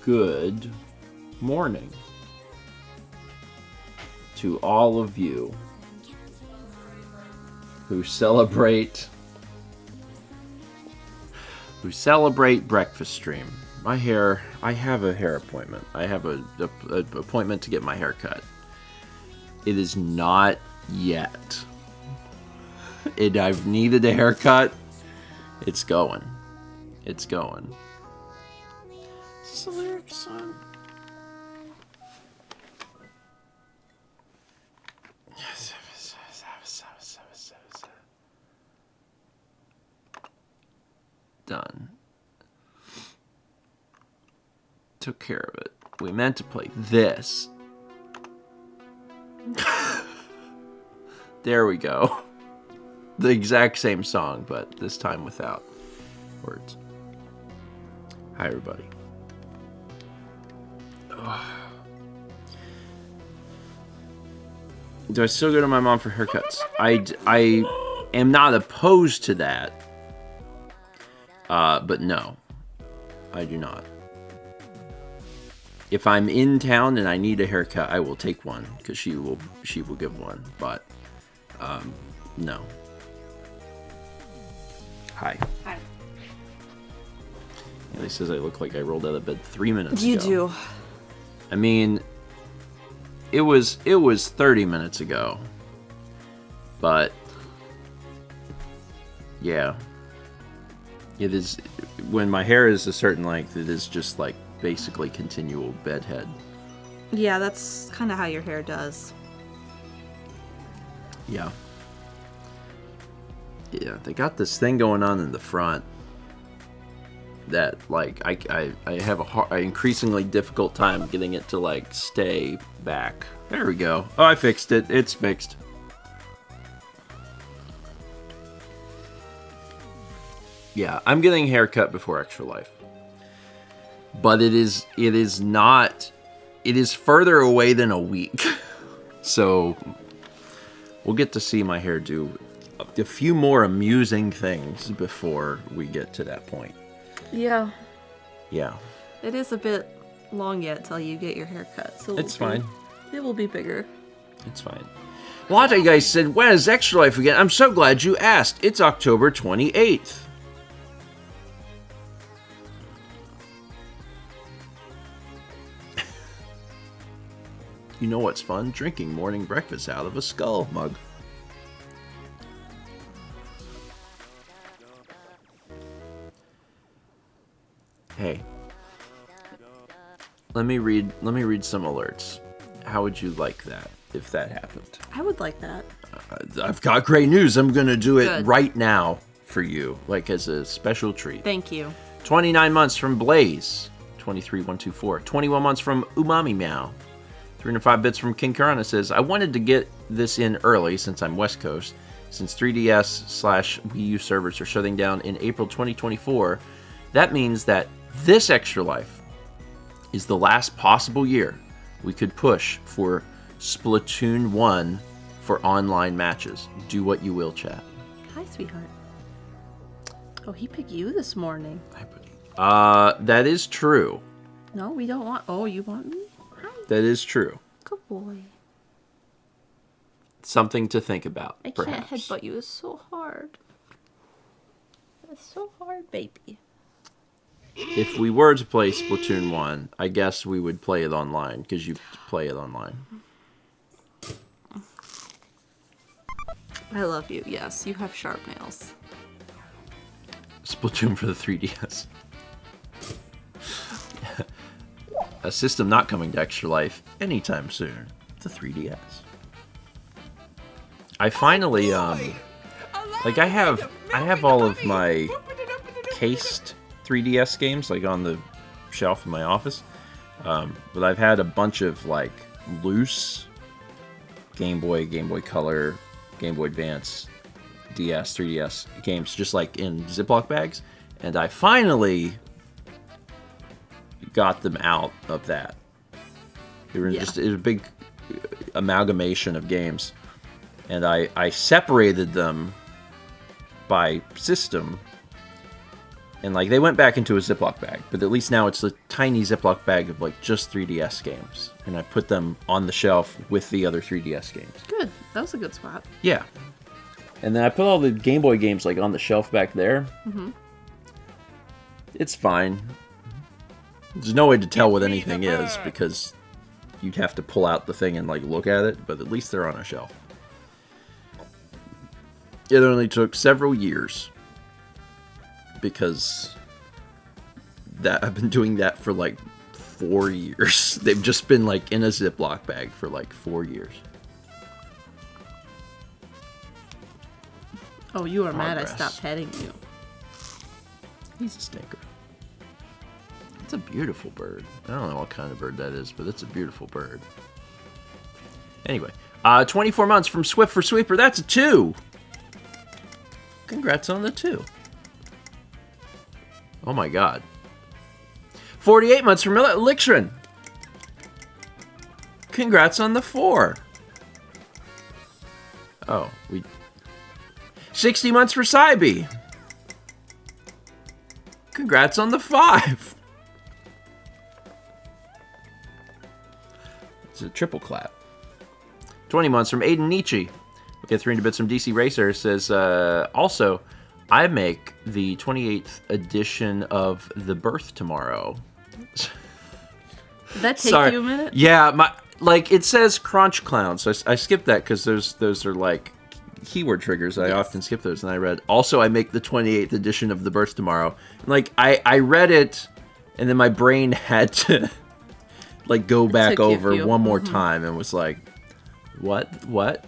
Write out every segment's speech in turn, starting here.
good morning to all of you who celebrate breakfast stream. My hair, I have a hair appointment. I have an appointment to get my hair cut. It is not yet. I've needed a haircut. It's going. It's going. Is the lyrics on? Done. Took care of it. We meant to play this. There we go. The exact same song, but this time without words. Hi, everybody. Ugh. Do I still go to my mom for haircuts? I am not opposed to that. But no, I do not. If I'm in town and I need a haircut, I will take one because she will give one. But no. Hi. Hi. Ellie says I look like I rolled out of bed 3 minutes ago. You do. I mean, it was 30 minutes ago. But yeah. It is, when my hair is a certain length, it is just like basically continual bedhead. Yeah, that's kind of how your hair does. Yeah. Yeah, they got this thing going on in the front that like I have an increasingly difficult time getting it to like stay back. There we go. Oh, I fixed it. It's fixed. Yeah, I'm getting a haircut before Extra Life. But it is further away than a week. So we'll get to see my hair do a few more amusing things before we get to that point. Yeah. Yeah. It is a bit long yet till you get your hair cut. So It's fine. It will be bigger. It's fine. A lot of you guys said, when is Extra Life again? I'm so glad you asked. It's October 28th. You know what's fun? Drinking morning breakfast out of a skull mug. Hey. Let me read some alerts. How would you like that if that happened? I would like that. I've got great news. I'm going to do it Good. right now for you, like as a special treat. Thank you. 29 months from Blaze. 23124. 21 months from Umami Meow. 305 bits from King Karana says, I wanted to get this in early since I'm West Coast. Since 3DS/Wii U servers are shutting down in April 2024, that means that this Extra Life is the last possible year we could push for Splatoon 1 for online matches. Do what you will, chat. Hi, sweetheart. Oh, he picked you this morning. Hi, buddy. That is true. No, we don't want... Oh, you want me? Hi. That is true. Good boy. Something to think about, I perhaps. can't headbutt you. It's so hard. It's so hard, baby. If we were to play Splatoon 1, I guess we would play it online, because you play it online. I love you. Yes, you have sharp nails. Splatoon for the 3DS. A system not coming to Extra Life anytime soon. The 3DS. I finally, like I have all of my cased 3DS games, like on the shelf in my office. But I've had a bunch of, like, loose Game Boy, Game Boy Color, Game Boy Advance, DS, 3DS games, just like in Ziploc bags. And I finally got them out of that. They were just, it was a big amalgamation of games. And I separated them by system And like they went back into a Ziploc bag, but at least now it's a tiny Ziploc bag of like just 3DS games. And I put them on the shelf with the other 3DS games. Good. That was a good spot. Yeah. And then I put all the Game Boy games like on the shelf back there. Mm-hmm. It's fine. There's no way to tell what anything is because you'd have to pull out the thing and like look at it, but at least they're on a shelf. It only took several years because I've been doing that for like 4 years. They've just been like in a Ziploc bag for like 4 years. Oh, you are mad I stopped petting you. He's a stinker. It's a beautiful bird. I don't know what kind of bird that is, but it's a beautiful bird. Anyway, 24 months from Swift for Sweeper. That's a 2. Congrats on the 2. Oh my god. 48 months from Elixrin. Congrats on the 4. Oh, 60 months for Cybe. Congrats on the 5. It's a triple clap. 20 months from Aiden Nietzsche. We get 300 bits from DC Racer. Says, also, I make the 28th edition of The Birth tomorrow. Did that take you a minute? Yeah, it says Crunch Clown, so I skipped that because those are like keyword triggers. I often skip those, and I read, also, I make the 28th edition of The Birth tomorrow. And, like, I read it, and then my brain had to like go back over one more time and was like, what?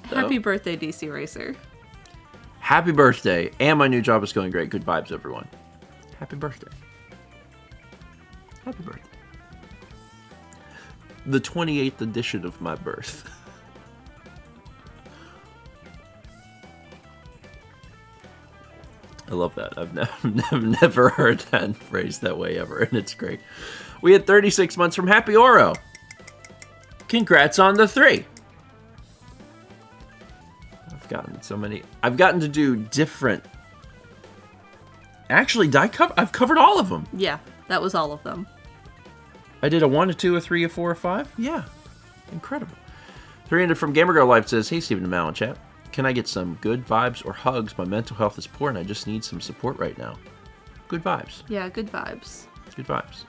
Happy birthday, DC Racer. Happy birthday. And my new job is going great. Good vibes, everyone. Happy birthday. Happy birthday. The 28th edition of my birth. I love that. I've never heard that phrased that way ever, and it's great. We had 36 months from Happy Oro. Congrats on the 3. I've gotten so many. I've gotten to do different. Actually, I've covered all of them. Yeah, that was all of them. I did a 1, a 2, a 3, a 4, a 5. Yeah, incredible. 300 from Gamer Girl Life says, hey, Stephen and Mal in chat. Can I get some good vibes or hugs? My mental health is poor and I just need some support right now. Good vibes. Yeah, good vibes. Good vibes.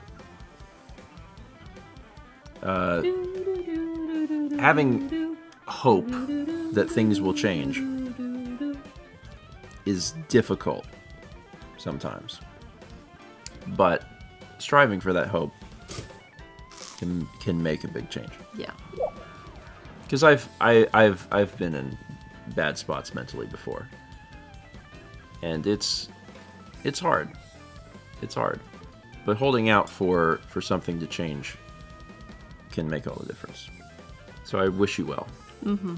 Having hope that things will change is difficult sometimes, but striving for that hope can make a big change. Yeah. Because I've been in bad spots mentally before, and it's hard. It's hard, but holding out for something to change can make all the difference. So I wish you well. Mm-hmm.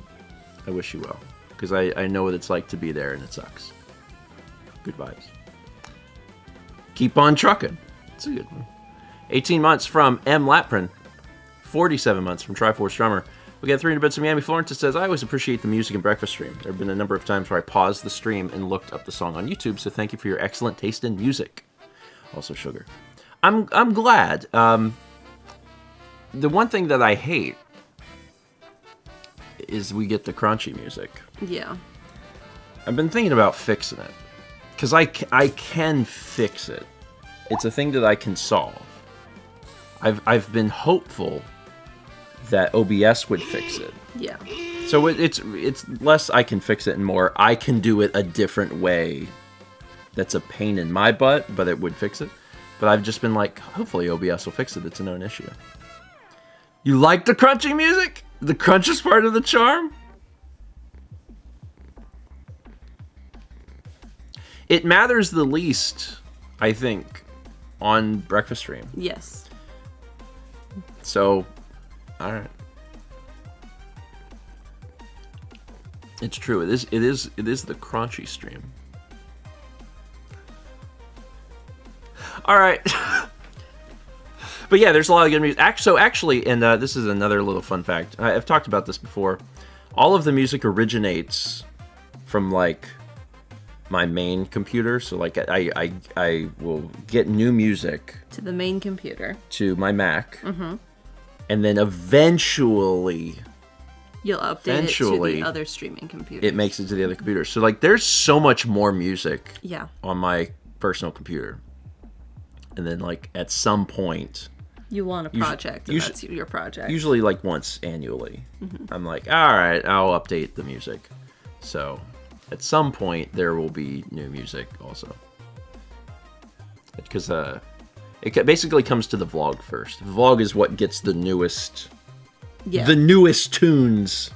I wish you well, because I know what it's like to be there and it sucks. Good vibes. Keep on trucking. It's a good one. 18 months from M. Laprin. 47 months from Triforce Drummer. We got 300 bits from Miami Florence that says, I always appreciate the music and breakfast stream. There have been a number of times where I paused the stream and looked up the song on YouTube, so thank you for your excellent taste in music. Also sugar. I'm glad. The one thing that I hate is we get the crunchy music. Yeah. I've been thinking about fixing it. Because I can fix it. It's a thing that I can solve. I've been hopeful that OBS would fix it. Yeah. So it's less I can fix it and more I can do it a different way. That's a pain in my butt, but it would fix it. But I've just been like, hopefully OBS will fix it. It's a known issue. You like the crunchy music? The crunch is part of the charm? It matters the least, I think, on Breakfast Stream. Yes. So, alright. It's true. It is the crunchy stream. Alright. But yeah, there's a lot of good music. So actually, and this is another little fun fact. I've talked about this before. All of the music originates from, like, my main computer. So like I will get new music To the main computer. to my Mac, and then eventually You'll update it to the other streaming computer. it makes it to the other computer. So like there's so much more music Yeah. on my personal computer, and then like at some point. You want a project, and that's your project. Usually like once annually. I'm like, all right, I'll update the music. So at some point there will be new music also. Because it basically comes to the vlog first. The vlog is what gets the newest tunes.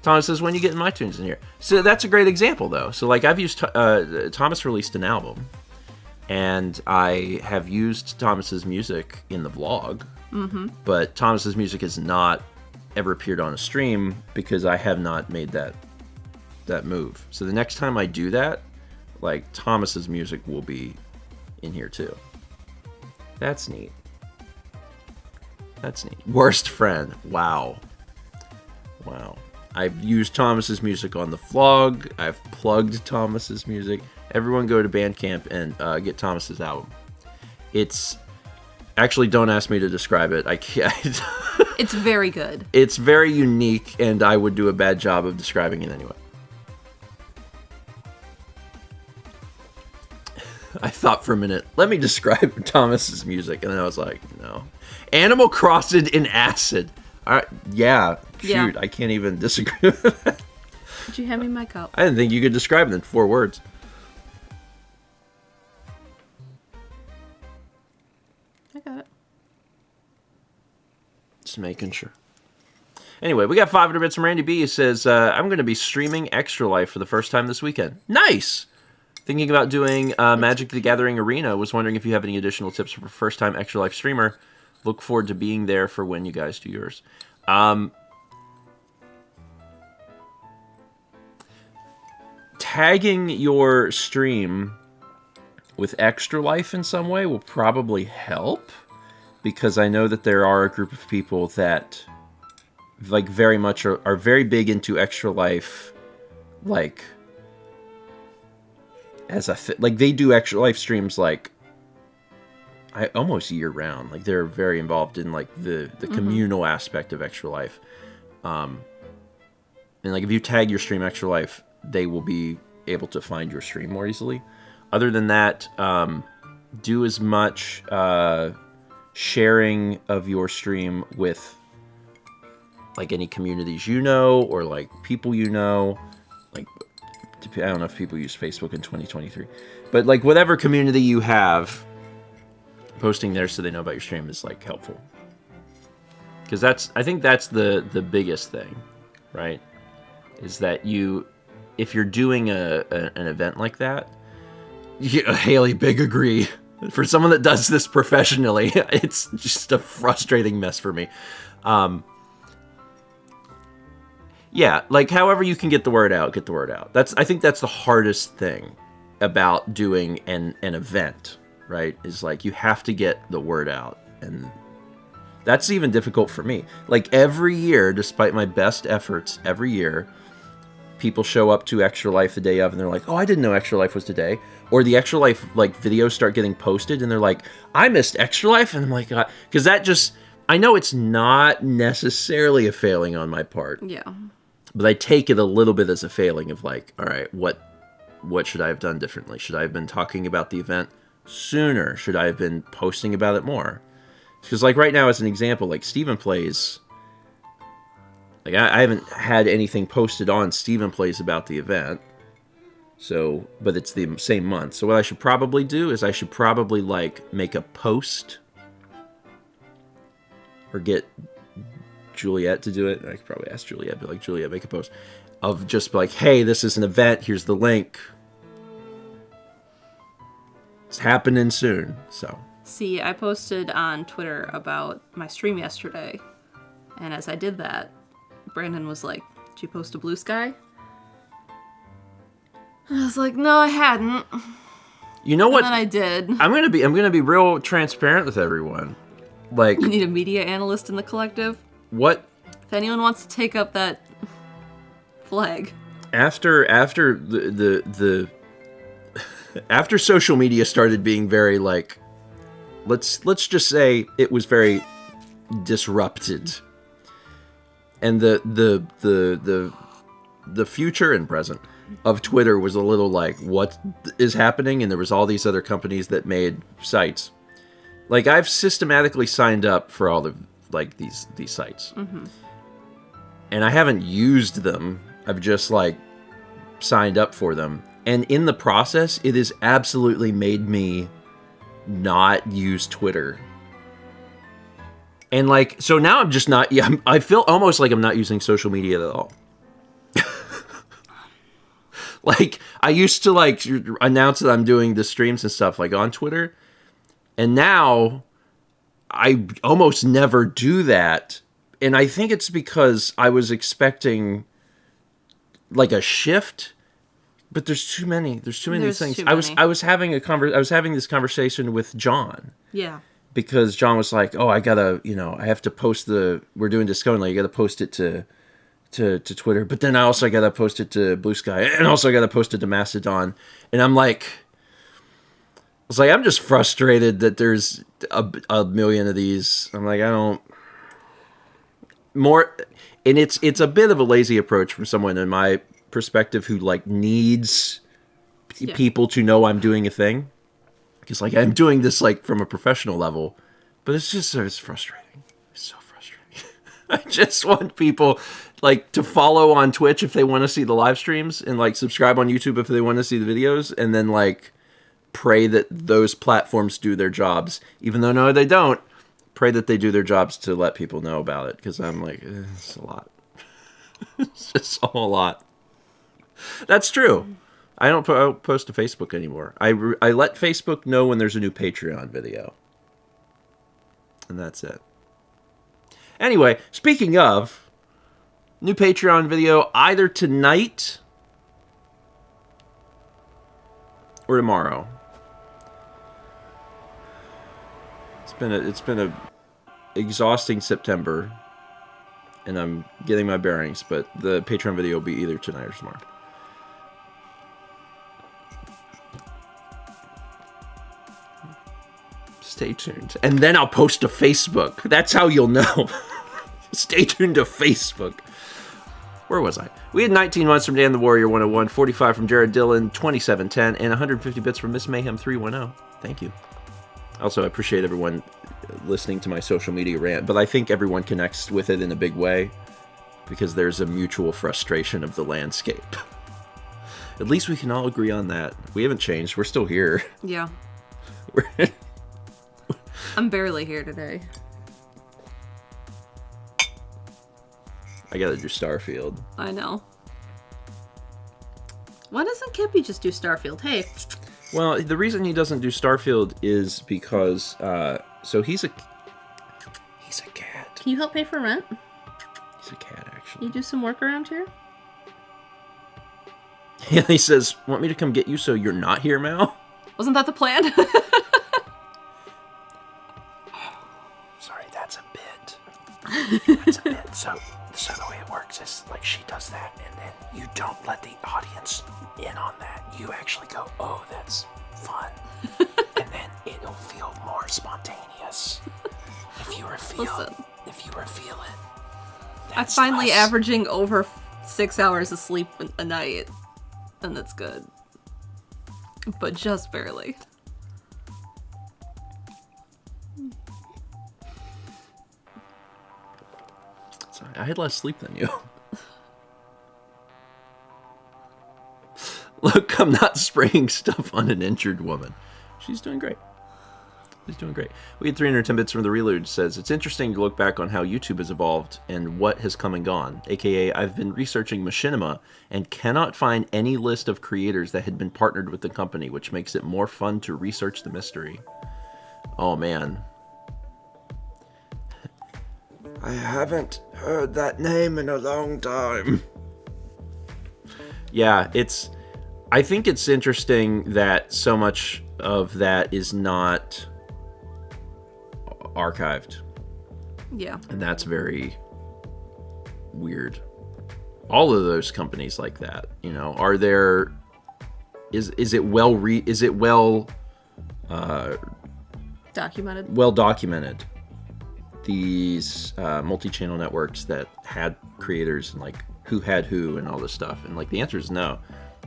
Thomas says, when you get my tunes in here. So that's a great example though. So like I've used, Thomas released an album. And I have used Thomas's music in the vlog, but Thomas's music has not ever appeared on a stream because I have not made that move. So the next time I do that, like Thomas's music will be in here too. That's neat. That's neat. Worst friend. Wow. I've used Thomas's music on the vlog. I've plugged Thomas's music. Everyone go to Bandcamp and get Thomas's album. It's actually, don't ask me to describe it. I can't. It's very good. It's very unique, and I would do a bad job of describing it anyway. I thought for a minute, let me describe Thomas's music, and then I was like, no. Animal Crossing in Acid. All right, yeah, shoot, I can't even disagree with that. Could you hand me my cup? I didn't think you could describe it in 4 words. I got it. Just making sure. Anyway, we got 500 bits from Randy B. He says, I'm going to be streaming Extra Life for the first time this weekend. Nice! Thinking about doing Magic the Gathering Arena. Was wondering if you have any additional tips for a first-time Extra Life streamer. Look forward to being there for when you guys do yours. Tagging your stream with Extra Life in some way will probably help, because I know that there are a group of people that like very much are very big into Extra Life, like as a like they do Extra Life streams like almost year round. Like they're very involved in like the communal aspect of Extra Life. And like if you tag your stream Extra Life, they will be able to find your stream more easily. Other than that, do as much sharing of your stream with like any communities you know, or like people you know. Like, I don't know if people use Facebook in 2023, but like whatever community you have, posting there so they know about your stream is like helpful. Because I think that's the biggest thing, right? Is that if you're doing an event like that, Haley, big agree. For someone that does this professionally, it's just a frustrating mess for me. Yeah, like however you can get the word out, get the word out. I think that's the hardest thing about doing an event, right? Is like you have to get the word out, and that's even difficult for me. Like every year, despite my best efforts, every year, people show up to Extra Life the day of, and they're like, "Oh, I didn't know Extra Life was today." Or the Extra Life like videos start getting posted, and they're like, "I missed Extra Life," and I'm like, because that just, I know it's not necessarily a failing on my part. Yeah. But I take it a little bit as a failing of like, all right, what should I have done differently? Should I have been talking about the event sooner? Should I have been posting about it more? Because like right now, as an example, like Stephen Plays, like I haven't had anything posted on Stephen Plays about the event. So, but it's the same month. So what I should probably do is I should probably like make a post or get Juliet to do it. I could probably ask Juliet, but like, Juliet, make a post of just like, hey, this is an event. Here's the link. It's happening soon. So see, I posted on Twitter about my stream yesterday, and as I did that, Brandon was like, "Did you post a blue sky?" And I was like, "No, I hadn't." You know what? And then I did. I'm gonna be real transparent with everyone. Like, you need a media analyst in the collective. What? If anyone wants to take up that flag. after the after social media started being very like, let's just say it was very disrupted, and the future and present of Twitter was a little like, what is happening? And there was all these other companies that made sites. Like, I've systematically signed up for all the like these sites, and I haven't used them. I've just like signed up for them, and in the process, it has absolutely made me not use Twitter. And like, so now I'm just not. Yeah, I feel almost like I'm not using social media at all. Like, I used to like announce that I'm doing the streams and stuff like on Twitter, and now I almost never do that. And I think it's because I was expecting like a shift, but there's too many things. I was having this conversation with John. Yeah. Because John was like, "Oh, I gotta, I have to post we're doing Disco Only. You gotta post it to Twitter, but then I also got to post it to Blue Sky, and also got to post it to Mastodon." And I'm like, I'm just frustrated that there's a million of these. I'm like, and it's a bit of a lazy approach from someone in my perspective who like needs people to know I'm doing a thing, because like I'm doing this like from a professional level, but it's frustrating. It's so frustrating. I just want people like to follow on Twitch if they want to see the live streams, and like subscribe on YouTube if they want to see the videos, and then like pray that those platforms do their jobs, even though no, they don't. Pray that they do their jobs to let people know about it, because I'm like, it's a lot. It's just a whole lot. That's true. I don't post to Facebook anymore. I let Facebook know when there's a new Patreon video, and that's it. Anyway, speaking of, new Patreon video either tonight or tomorrow. It's been a exhausting September, and I'm getting my bearings, but the Patreon video will be either tonight or tomorrow. Stay tuned. And then I'll post to Facebook. That's how you'll know. Stay tuned to Facebook. Where was I? We had 19 months from Dan the Warrior 101, 45 from Jared Dillon, 2710, and 150 bits from Miss Mayhem 310. Thank you. Also, I appreciate everyone listening to my social media rant, but I think everyone connects with it in a big way because there's a mutual frustration of the landscape. At least we can all agree on that. We haven't changed. We're still here. Yeah. I'm barely here today. I gotta do Starfield. I know. Why doesn't Kippy just do Starfield? Hey. Well, the reason he doesn't do Starfield is because, so he's a cat. Can you help pay for rent? He's a cat, actually. You do some work around here? Yeah, he says, "Want me to come get you so you're not here, Mal?" Wasn't that the plan? Sorry, that's a bit. That's a bit. So the way it works is, like, she does that, and then you don't let the audience in on that. You actually go, "Oh, that's fun." And then it'll feel more spontaneous. If you reveal it. I'm finally averaging over 6 hours of sleep a night, and that's good. But just barely. Sorry, I had less sleep than you. Look, I'm not spraying stuff on an injured woman. She's doing great. She's doing great. We had 310 bits from the Reload. Says, "It's interesting to look back on how YouTube has evolved and what has come and gone. AKA, I've been researching Machinima and cannot find any list of creators that had been partnered with the company, which makes it more fun to research the mystery." Oh, man. I haven't heard that name in a long time. Yeah, I think it's interesting that so much of that is not archived. Yeah. And that's very weird. all of those companies like that. You know, are there? Is it well documented? Well documented. These multi-channel networks that had creators and like who had who and all this stuff, and like the answer is no.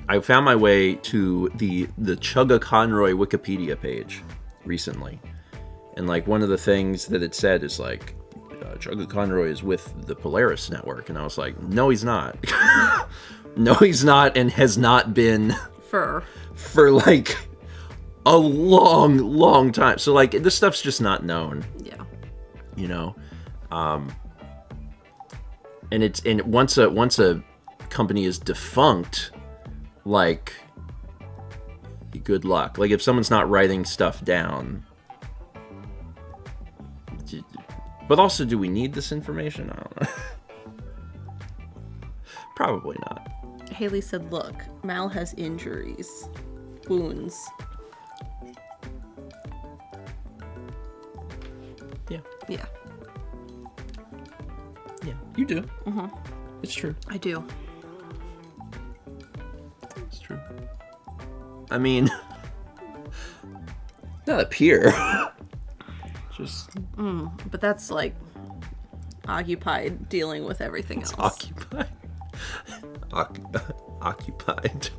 I found my way to the Chugga Conroy Wikipedia page recently, and like one of the things that it said is like Chugga Conroy is with the Polaris Network, and I was like, no, he's not. No, he's not, and has not been for like a long time. So like this stuff's just not known. Yeah. You know, and once a company is defunct, like, good luck. Like if someone's not writing stuff down. But also, do we need this information? I don't know. Probably not. Haley said, "Look, Mal has injuries, wounds." Yeah. Yeah. Yeah, you do. Mm-hmm. It's true. I do. It's true. I mean, not up here. Just. But that's like occupied dealing with everything else. Occupied. Occupied.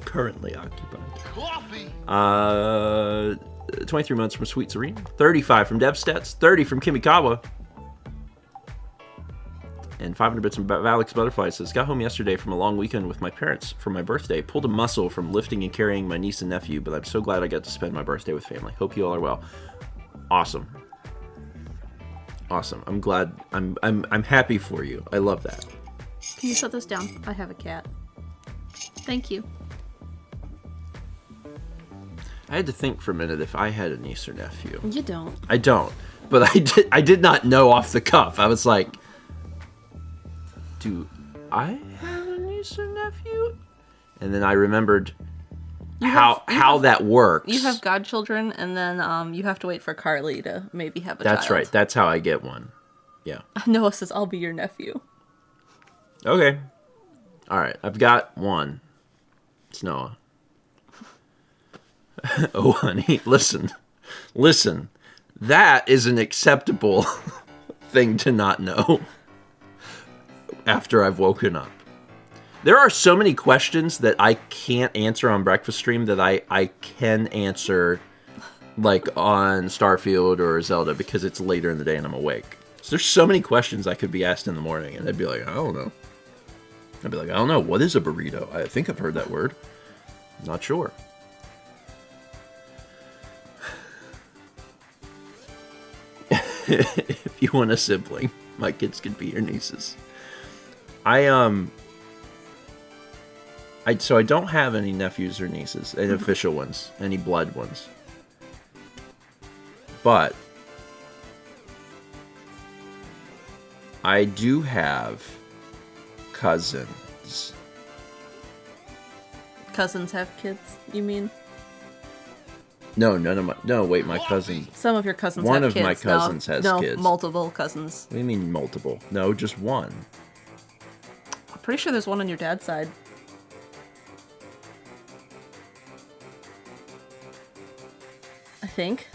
Currently occupied. Coffee. 23 months from Sweet Serene. 35 from DevStats. 30 from Kimikawa. And 500 bits from Valix Butterfly says, got home yesterday from a long weekend with my parents for my birthday. Pulled a muscle from lifting and carrying my niece and nephew, but I'm so glad I got to spend my birthday with family. Hope you all are well. Awesome. Awesome. I'm glad. I'm happy for you. I love that. Can you set this down? I have a cat. Thank you. I had to think for a minute if I had a niece or nephew. You don't. I don't. But I did not know off the cuff. I was like, do I have a niece or nephew? And then I remembered how that works. You have godchildren, and then you have to wait for Carly to maybe have a That's child. right. That's how I get one. Yeah. Noah says, I'll be your nephew. Okay. All right. I've got one. It's Noah. Oh, honey, listen. That is an acceptable thing to not know after I've woken up. There are so many questions that I can't answer on Breakfast Stream that I can answer like on Starfield or Zelda because it's later in the day and I'm awake. So there's so many questions I could be asked in the morning and I'd be like, I don't know. I'd be like, I don't know. What is a burrito? I think I've heard that word. Not sure. If you want a sibling, my kids could be your nieces. So I don't have any nephews or nieces, any official ones, any blood ones. But I do have cousins. Cousins have kids, you mean? No, none of my... No, wait, my cousin... Some of your cousins One have of kids. my cousins has kids. No, multiple cousins. What do you mean multiple? No, just one. I'm pretty sure there's one on your dad's side. I think.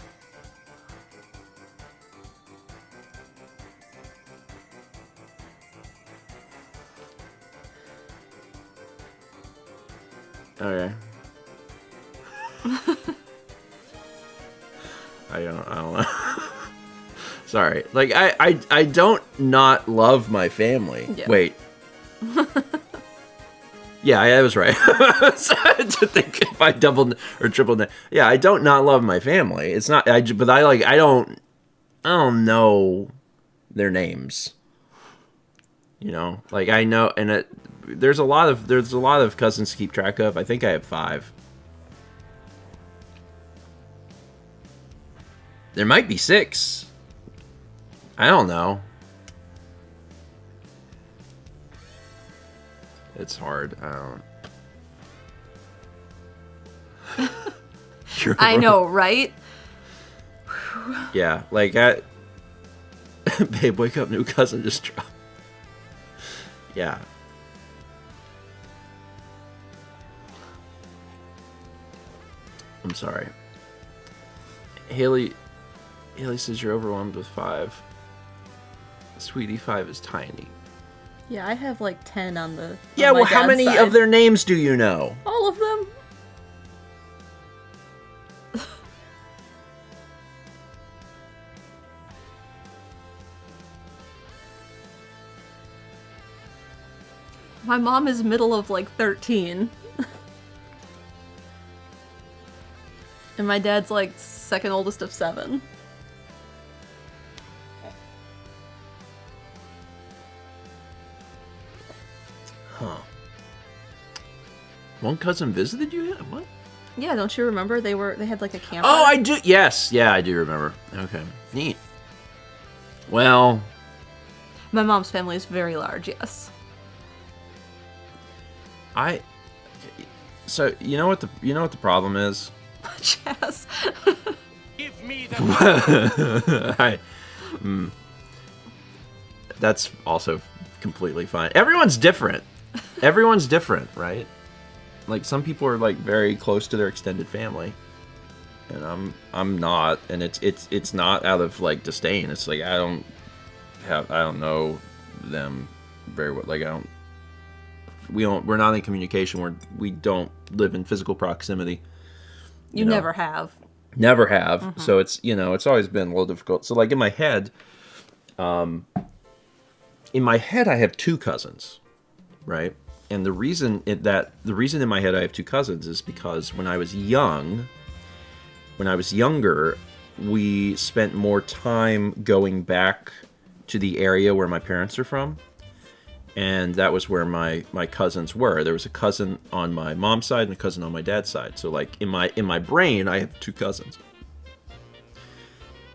Okay. I don't know. Sorry. Like, I don't not love my family. Yeah. Wait. Yeah, I was right. To think if I doubled or tripled that. Yeah, I don't not love my family. It's not, I don't know their names. You know, like I know, and there's a lot of cousins to keep track of. I think I have 5. There might be 6. I don't know. It's hard. I don't. I know, right? Yeah, like babe, wake up, new cousin just dropped. Yeah. I'm sorry. Haley says you're overwhelmed with 5. Sweetie, 5 is tiny. Yeah, I have like 10 on the. Yeah, on my well, how dad's many side. of their names do you know? All of them. My mom is middle of like 13. And my dad's like second oldest of 7. Huh. One cousin visited you? What? Yeah, don't you remember? They had like a camper. Oh, I do. Yes. Yeah, I do remember. Okay. Neat. Well, My mom's family is very large, yes. So you know what the problem is? Chaz. Give me the That's also completely fine. Everyone's different. Everyone's different, right? Like some people are like very close to their extended family, and I'm not, and it's not out of like disdain. It's like I don't know them very well. Like we're not in communication. We don't live in physical proximity. You know? never have. Never have. Mm-hmm. So it's always been a little difficult. So like in my head, I have 2 cousins, right? And the reason in my head I have 2 cousins is because when I was younger, we spent more time going back to the area where my parents are from. And that was where my cousins were. There was a cousin on my mom's side and a cousin on my dad's side. So like in my brain, I have 2 cousins.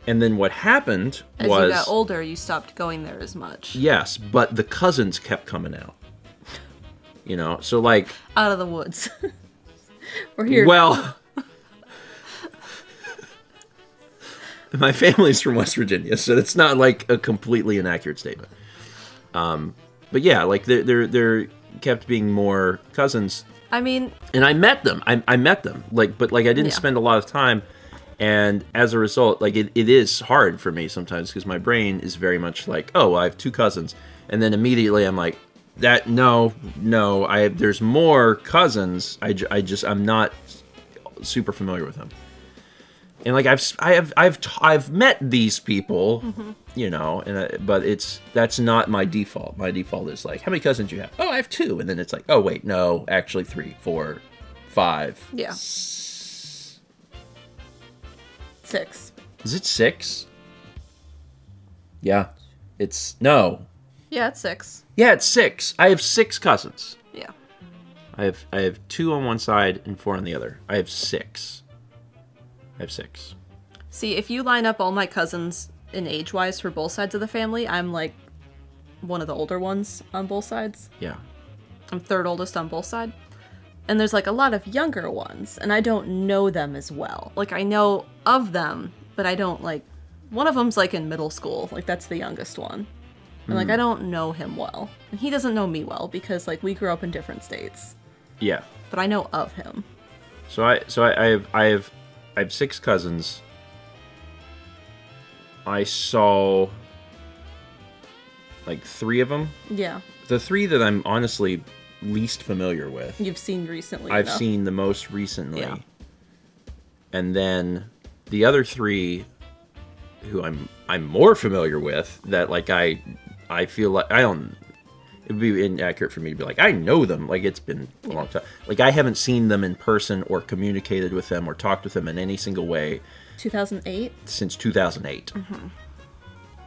And then what happened was... As you got older, you stopped going there as much. Yes, but the cousins kept coming out. You know, so like... Out of the woods. We're here. Well... my family's from West Virginia, so it's not like a completely inaccurate statement. But yeah, like there kept being more cousins. I mean... And I met them. I met them. Like, but like I didn't spend a lot of time. And as a result, like it is hard for me sometimes because my brain is very much like, oh, well, I have 2 cousins. And then immediately I'm like, there's more cousins. I'm not super familiar with them. And like I've met these people, mm-hmm. you know, but that's not my default. My default is like, how many cousins do you have? Oh, I have 2. And then it's like, oh wait, no, actually 3, 4, 5. Yeah. 6. Is it 6? Yeah. No. Yeah, it's 6. Yeah, it's 6. I have 6 cousins. Yeah. I have 2 on one side and 4 on the other. I have 6. See, if you line up all my cousins in age-wise for both sides of the family, I'm like one of the older ones on both sides. Yeah. I'm 3rd oldest on both sides. And there's like a lot of younger ones, and I don't know them as well. Like I know of them, but I don't like... One of them's like in middle school. Like that's the youngest one. And like I don't know him well. And he doesn't know me well because like we grew up in different states. Yeah. But I know of him. So I have 6 cousins. I saw like 3 of them. Yeah. The 3 that I'm honestly least familiar with. You've seen recently. I've seen the most recently. Yeah. And then the other 3 who I'm more familiar with that like I feel like I don't... It would be inaccurate for me to be like, I know them. Like, it's been a long time. Like, I haven't seen them in person or communicated with them or talked with them in any single way. 2008? Since 2008. Mm-hmm.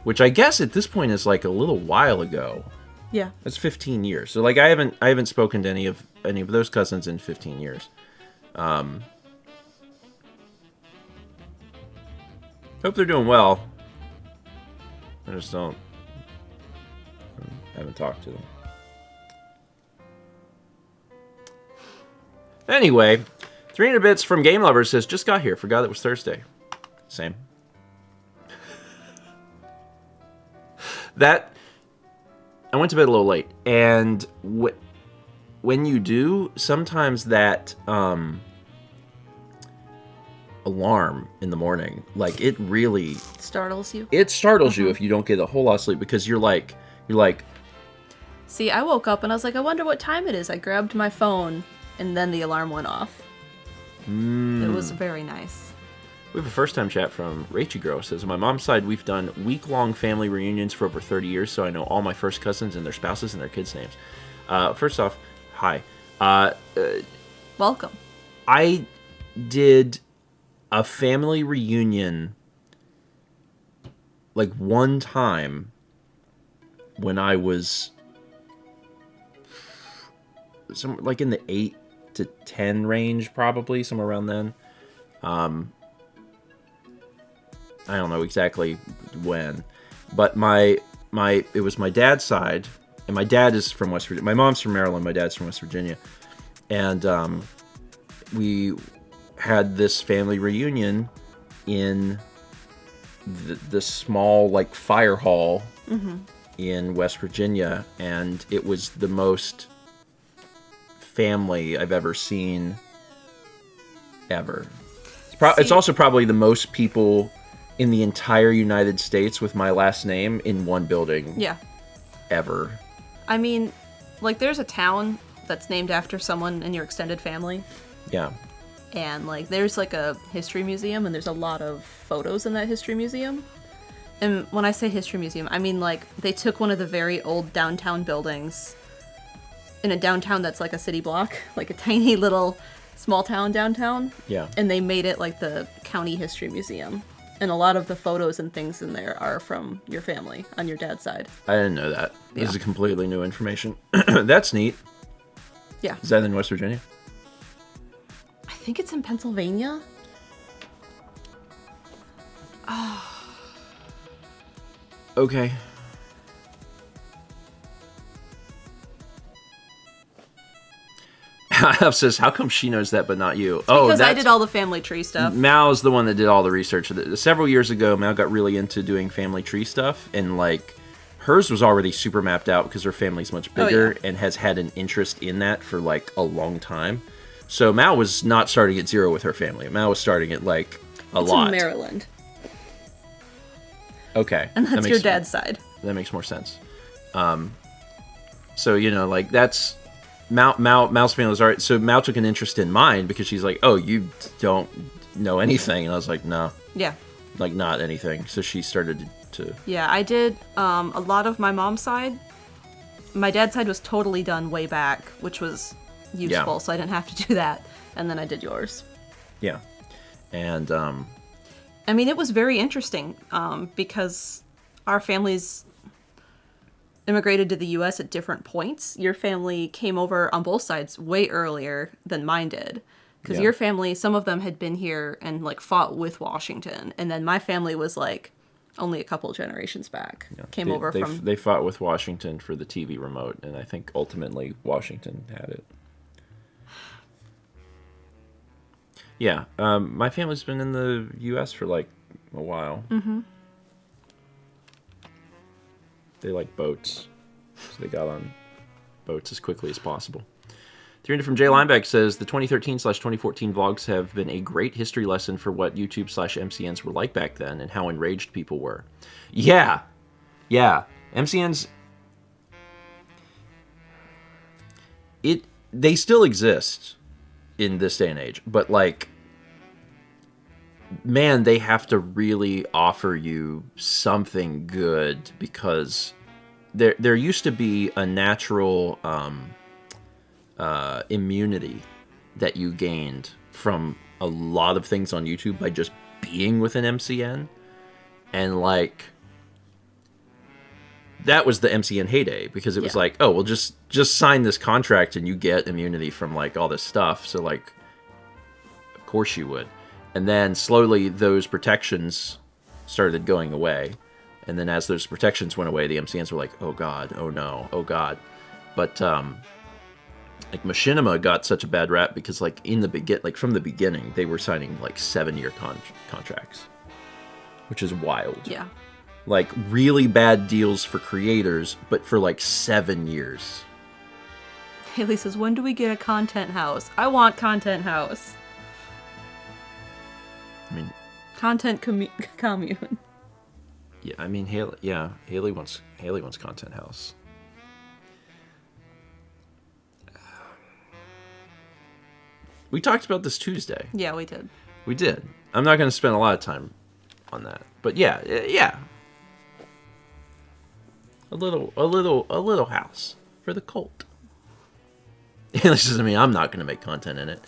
Which I guess at this point is like a little while ago. Yeah. That's 15 years. So, like, I haven't spoken to any of those cousins in 15 years. Hope they're doing well. I just haven't talked to them. Anyway, 300 bits from Game Lovers says, just got here. Forgot it was Thursday. Same. I went to bed a little late, and when you do, sometimes that alarm in the morning, like it really Startles you? it startles you if you don't get a whole lot of sleep, because you're like. See, I woke up and I was like, I wonder what time it is. I grabbed my phone and then the alarm went off. It was very nice. We have a first-time chat from Rachie Girl. It says, on my mom's side, we've done week-long family reunions for over 30 years, so I know all my first cousins and their spouses and their kids' names. First off, hi. Welcome. I did a family reunion like one time when I was like in the 8 to 10 range, probably somewhere around then. I don't know exactly when, but it was my dad's side, and my dad is from West Virginia. My mom's from Maryland, my dad's from West Virginia, and we had this family reunion in the small like fire hall in West Virginia, and it was the most family I've ever seen ever. It's also probably the most people in the entire United States with my last name in one building. Yeah. Ever. I mean, like, there's a town that's named after someone in your extended family. Yeah. And, like, there's, like, a history museum, and there's a lot of photos in that history museum. And when I say history museum, I mean, like, they took one of the very old downtown buildings in a downtown that's like a city block, like a tiny little small town downtown. Yeah. And they made it like the county history museum. And a lot of the photos and things in there are from your family on your dad's side. I didn't know that. This Yeah. is completely new information. That's neat. Yeah. Is that in West Virginia? I think it's in Pennsylvania. Okay. Alf says, how come she knows that but not you? Because I did all the family tree stuff. Mal's the one that did all the research. Several years ago, Mal got really into doing family tree stuff, and like hers was already super mapped out because her family's much bigger and has had an interest in that for like a long time. So Mal was not starting at zero with her family. Mal was starting at like a lot. It's in Maryland. Okay. And that's your dad's side. That makes more sense. So, you know, like that's Mal's family was alright. So Mal took an interest in mine because she's like, oh, you don't know anything. And I was like, no. Yeah. Like, not anything. So she started to... Yeah, I did a lot of my mom's side. My dad's side was totally done way back, which was useful, so I didn't have to do that. And then I did yours. Yeah. And, I mean, it was very interesting because our families immigrated to the U.S. at different points. Your family came over on both sides way earlier than mine did. Because your family, some of them had been here and, like, fought with Washington. And then my family was, like, only a couple generations back. Came over from... They fought with Washington for the TV remote, and I think ultimately Washington had it. Yeah, my family's been in the U.S. for, like, a while. Mm-hmm. They like boats, so they got on boats as quickly as possible. 300 from Jay Lineback says, the 2013/2014 vlogs have been a great history lesson for what YouTube/MCNs were like back then and how enraged people were. Yeah. MCNs... They still exist in this day and age, but, like, man, they have to really offer you something good, because there used to be a natural immunity that you gained from a lot of things on YouTube by just being with an MCN, and like that was the MCN heyday, because it was like, oh well, just sign this contract and you get immunity from like all this stuff. So like, of course you would. And then slowly those protections started going away. And then as those protections went away, the MCNs were like, oh God, oh no, oh God. But like Machinima got such a bad rap because like from the beginning, they were signing like 7-year contracts, which is wild. Yeah. like really bad deals for creators, but for like 7 years. Haley says, when do we get a content house? I want content house. I mean, Content commune. yeah, I mean, Haley wants content house. We talked about this Tuesday. Yeah, we did. We did. I'm not going to spend a lot of time on that, but yeah. A little house for the cult. Haley says to me, I'm not going to make content in it.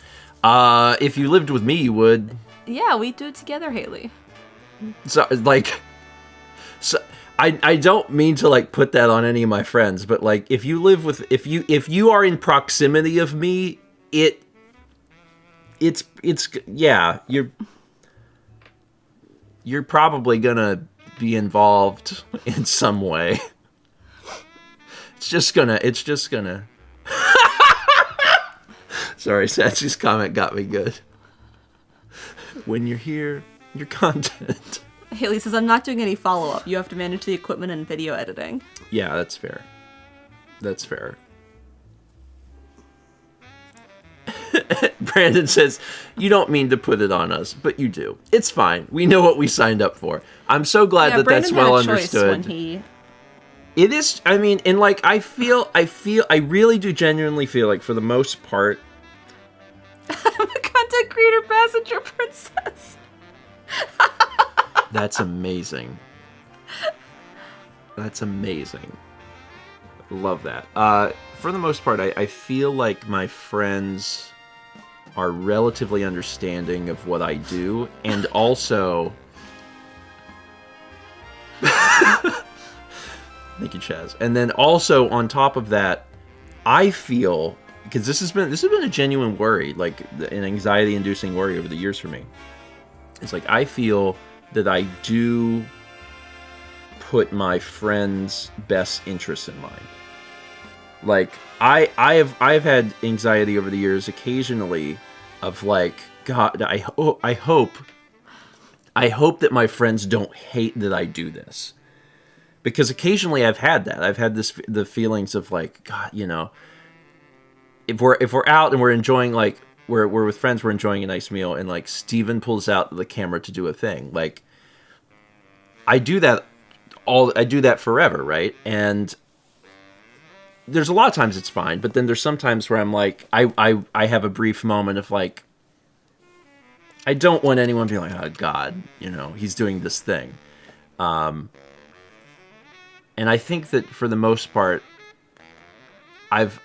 If you lived with me, you would. Yeah, we do it together, Haley. So I don't mean to like put that on any of my friends, but like if you are in proximity of me, it's yeah, you're probably gonna be involved in some way. It's just gonna Sorry, Satsy's comment got me good. When you're here, your content. Haley says, I'm not doing any follow-up. You have to manage the equipment and video editing. Yeah, that's fair. That's fair. Brandon says, you don't mean to put it on us, but you do. It's fine. We know what we signed up for. I'm so glad that Brandon that's well had a choice understood. when he... It is, I mean, and like, I really do genuinely feel like for the most part, I'm a content creator passenger princess. that's amazing. That's amazing. Love that. For the most part, I feel like my friends are relatively understanding of what I do, and also... Thank you, Chaz. And then also, on top of that, I feel... Because this has been a genuine worry, like an anxiety-inducing worry over the years for me. It's like, I feel that I do put my friends' best interests in mind. Like, I've had anxiety over the years occasionally of like, God, I hope that my friends don't hate that I do this. Because occasionally I've had that. I've had the feelings of like, God, you know, if we're out and we're enjoying, like, we're with friends, we're enjoying a nice meal, and like Steven pulls out the camera to do a thing. Like, I do that forever, right? And there's a lot of times it's fine, but then there's some times where I'm like, I have a brief moment of like, I don't want anyone to be like, oh God, you know, he's doing this thing. And I think that for the most part, I've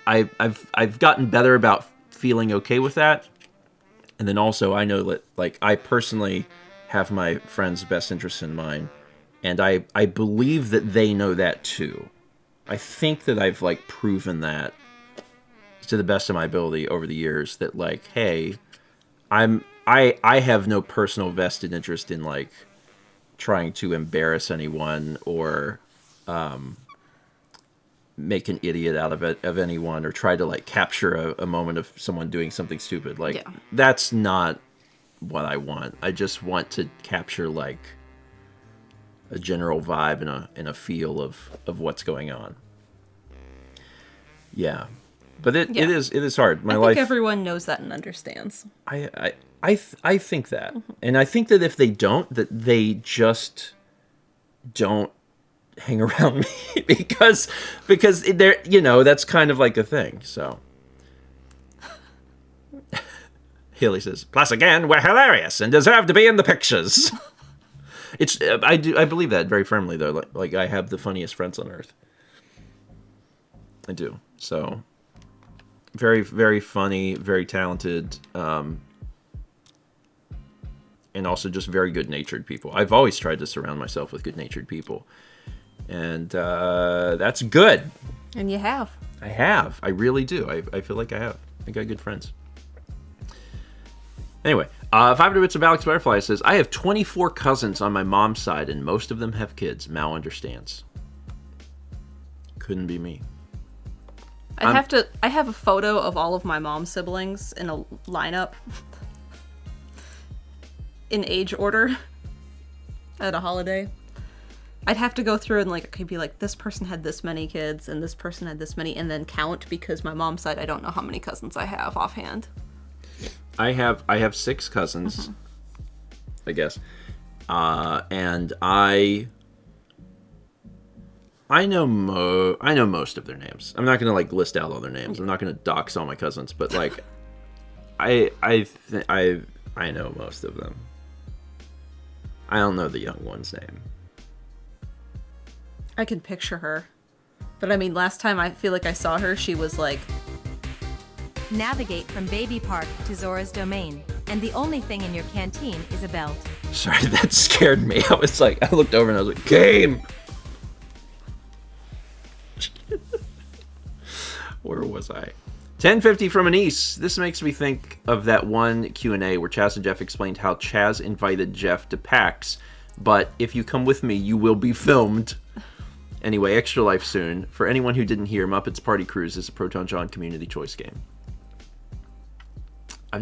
gotten better about feeling okay with that. And then also I know that, like, I personally have my friends' best interests in mind, and I believe that they know that too. I think that I've like proven that to the best of my ability over the years that, like, hey, I have no personal vested interest in like trying to embarrass anyone or make an idiot out of anyone, or try to like capture a moment of someone doing something stupid. Like, yeah. That's not what I want. I just want to capture like a general vibe and a feel of what's going on. Yeah, but it is hard. My life. I think everyone knows that and understands. I think that, and I think that if they don't, that they just don't hang around me because they're, you know, that's kind of like a thing. So Haley says, plus again, we're hilarious and deserve to be in the pictures. It's I believe that very firmly though. Like I have the funniest friends on earth. I do. So very, very funny, very talented, and also just very good-natured people. I've always tried to surround myself with good-natured people. And that's good. And you have. I have. I really do. I feel like I have. I got good friends. Anyway, 500 Bits of Alex Butterfly says, I have 24 cousins on my mom's side, and most of them have kids. Mal understands. Couldn't be me. I have a photo of all of my mom's siblings in a lineup in age order at a holiday. I'd have to go through and like, it could be like, this person had this many kids and this person had this many, and then count, because my mom's side, I don't know how many cousins I have offhand. I have 6 cousins, I guess, and I know most of their names. I'm not gonna like list out all their names. I'm not gonna dox all my cousins, but like, I know most of them. I don't know the young one's name. I can picture her. But I mean, last time I feel like I saw her, she was like... Navigate from Baby Park to Zora's Domain, and the only thing in your canteen is a belt. Sorry, that scared me. I was like, I looked over and I was like, game! Where was I? 1050 from Anise. This makes me think of that one Q&A where Chaz and Jeff explained how Chaz invited Jeff to PAX, but if you come with me, you will be filmed. Anyway, Extra Life soon. For anyone who didn't hear, Muppets Party Cruise is a Proton John community choice game. I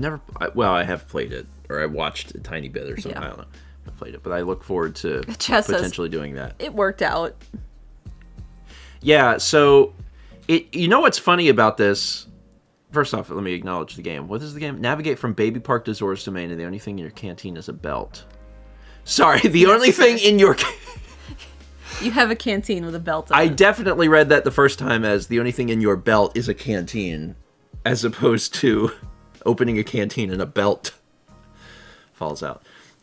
have played it, or I watched a tiny bit or something. Yeah. I don't know. I've played it, but I look forward to Chaz potentially doing that. It worked out. Yeah, so you know what's funny about this? First off, let me acknowledge the game. What is the game? Navigate from Baby Park to Zora's Domain, and the only thing in your canteen is a belt. Sorry, the only thing in your... You have a canteen with a belt in I it. definitely read that the first time as the only thing in your belt is a canteen, as opposed to opening a canteen and a belt falls out.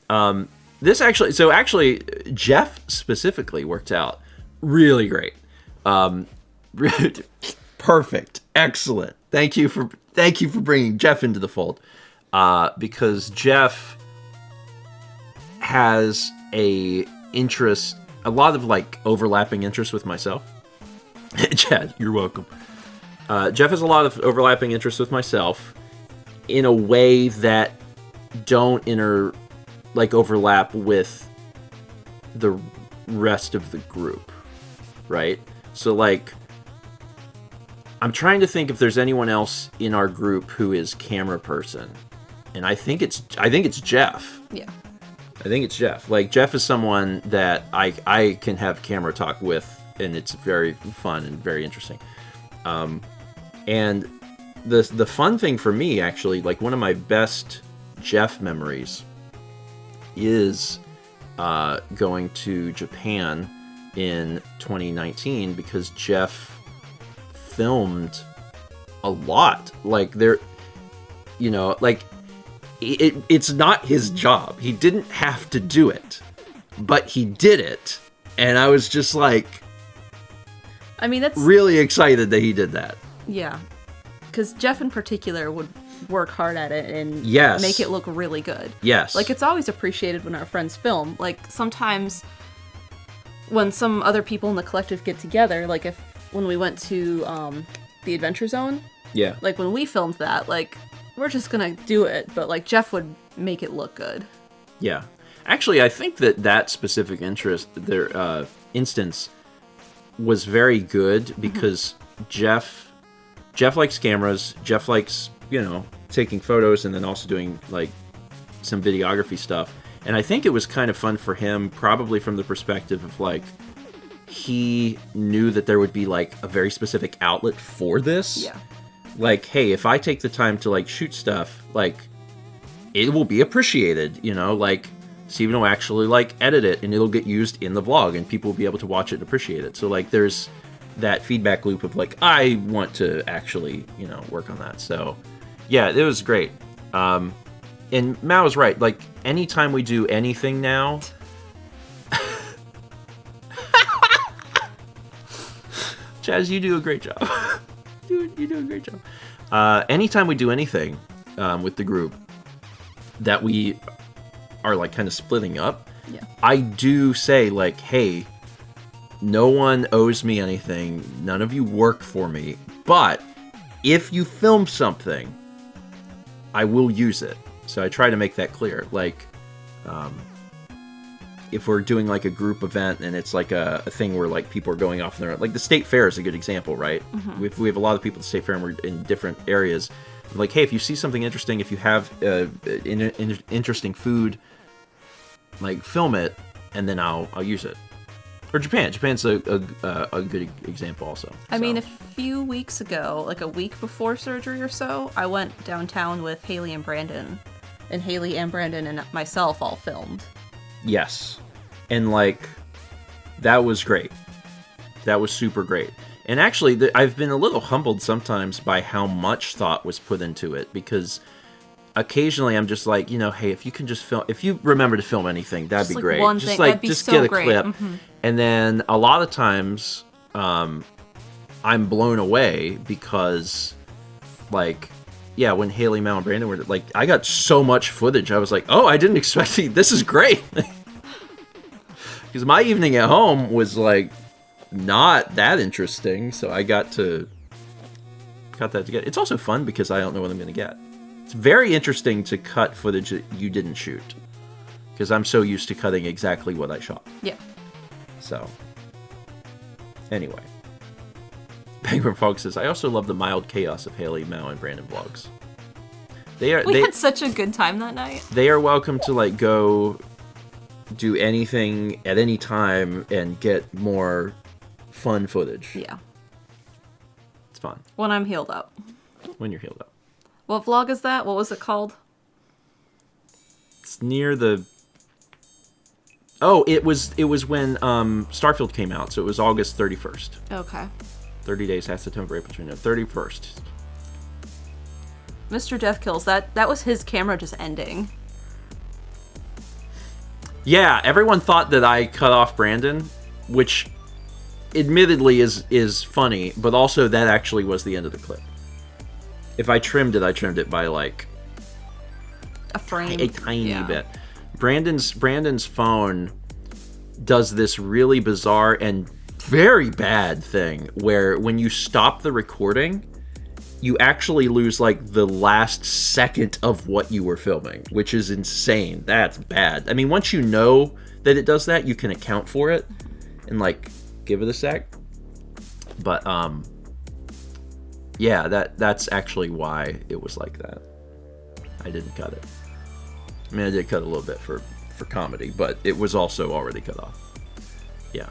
Actually, Jeff specifically worked out really great. Perfect, excellent. Thank you for bringing Jeff into the fold, because Jeff has a lot of like overlapping interests with myself. Chad, you're welcome. Jeff has a lot of overlapping interests with myself in a way that don't overlap with the rest of the group, right? So like, I'm trying to think if there's anyone else in our group who is camera person, and I think it's Jeff. Yeah. I think it's Jeff. Like, Jeff is someone that I can have camera talk with, and it's very fun and very interesting. And the fun thing for me, actually, like one of my best Jeff memories is going to Japan in 2019, because Jeff filmed a lot. Like, it's not his job. He didn't have to do it, but he did it. And I was just like, I mean, that's really excited that he did that. Yeah. Because Jeff in particular would work hard at it and Yes. make it look really good. Yes. Like, it's always appreciated when our friends film. Like, sometimes when some other people in the collective get together, like when we went to the Adventure Zone, Yeah. like when we filmed that, like, we're just gonna do it, but like Jeff would make it look good. Yeah. Actually, I think that specific instance was very good, because Jeff likes cameras. Jeff likes, taking photos and then also doing like some videography stuff. And I think it was kind of fun for him, probably from the perspective of like, he knew that there would be like a very specific outlet for this. Yeah. Like, hey, if I take the time to like shoot stuff, like, it will be appreciated, like Steven will actually like edit it and it'll get used in the vlog and people will be able to watch it and appreciate it. So like, there's that feedback loop of like, I want to actually, work on that. So yeah, it was great. And Mao is right. Like, anytime we do anything now, Chaz, you do a great job. You do a great job. Anytime we do anything with the group that we are like kind of splitting up, Yeah. I do say like, hey, no one owes me anything. None of you work for me. But if you film something, I will use it. So I try to make that clear. Like, if we're doing like a group event and it's like a thing where like people are going off in their, like the state fair is a good example, right? Mm-hmm. If we have a lot of people at the state fair and we're in different areas, like, hey, if you see something interesting, if you have interesting food, like, film it and then I'll use it. Or Japan. Japan's a good example also. I so. mean, a few weeks ago, like a week before surgery or so, I went downtown with Haley and Brandon. And Haley and Brandon and myself all filmed. Yes. And, like, that was great. That was super great. And actually, I've been a little humbled sometimes by how much thought was put into it, because occasionally I'm just like, hey, if you can just film, if you remember to film anything, that'd Just be like great. one just thing, like, that'd be just so get a great. clip. Mm-hmm. And then a lot of times, I'm blown away because, like, yeah, when Haley, Mal, and Brandon were, like, I got so much footage. I was like, oh, I didn't expect it. This is great. Because my evening at home was, like, not that interesting, so I got that to get. It's also fun because I don't know what I'm going to get. It's very interesting to cut footage that you didn't shoot, because I'm so used to cutting exactly what I shot. Yeah. So, anyway. Penguin Frog says, I also love the mild chaos of Haley, Mal, and Brandon vlogs. We had such a good time that night. They are welcome to, like, go do anything at any time and get more fun footage. Yeah. It's fun. When I'm healed up. When you're healed up. What vlog is that? What was it called? It's near the... Oh, it was when Starfield came out, so it was August 31st. Okay. 30 days, half September, April, June, 31st. Mr. Death Kills, that was his camera just ending. Yeah, everyone thought that I cut off Brandon, which admittedly is funny, but also that actually was the end of the clip. If I trimmed it by, like, A frame. a tiny bit. Brandon's phone does this really bizarre and very bad thing where when you stop the recording, you actually lose, like, the last second of what you were filming, which is insane. That's bad. I mean, once you know that it does that, you can account for it and, like, give it a sec. But, yeah, that's actually why it was like that. I didn't cut it. I mean, I did cut a little bit for comedy, but it was also already cut off. Yeah.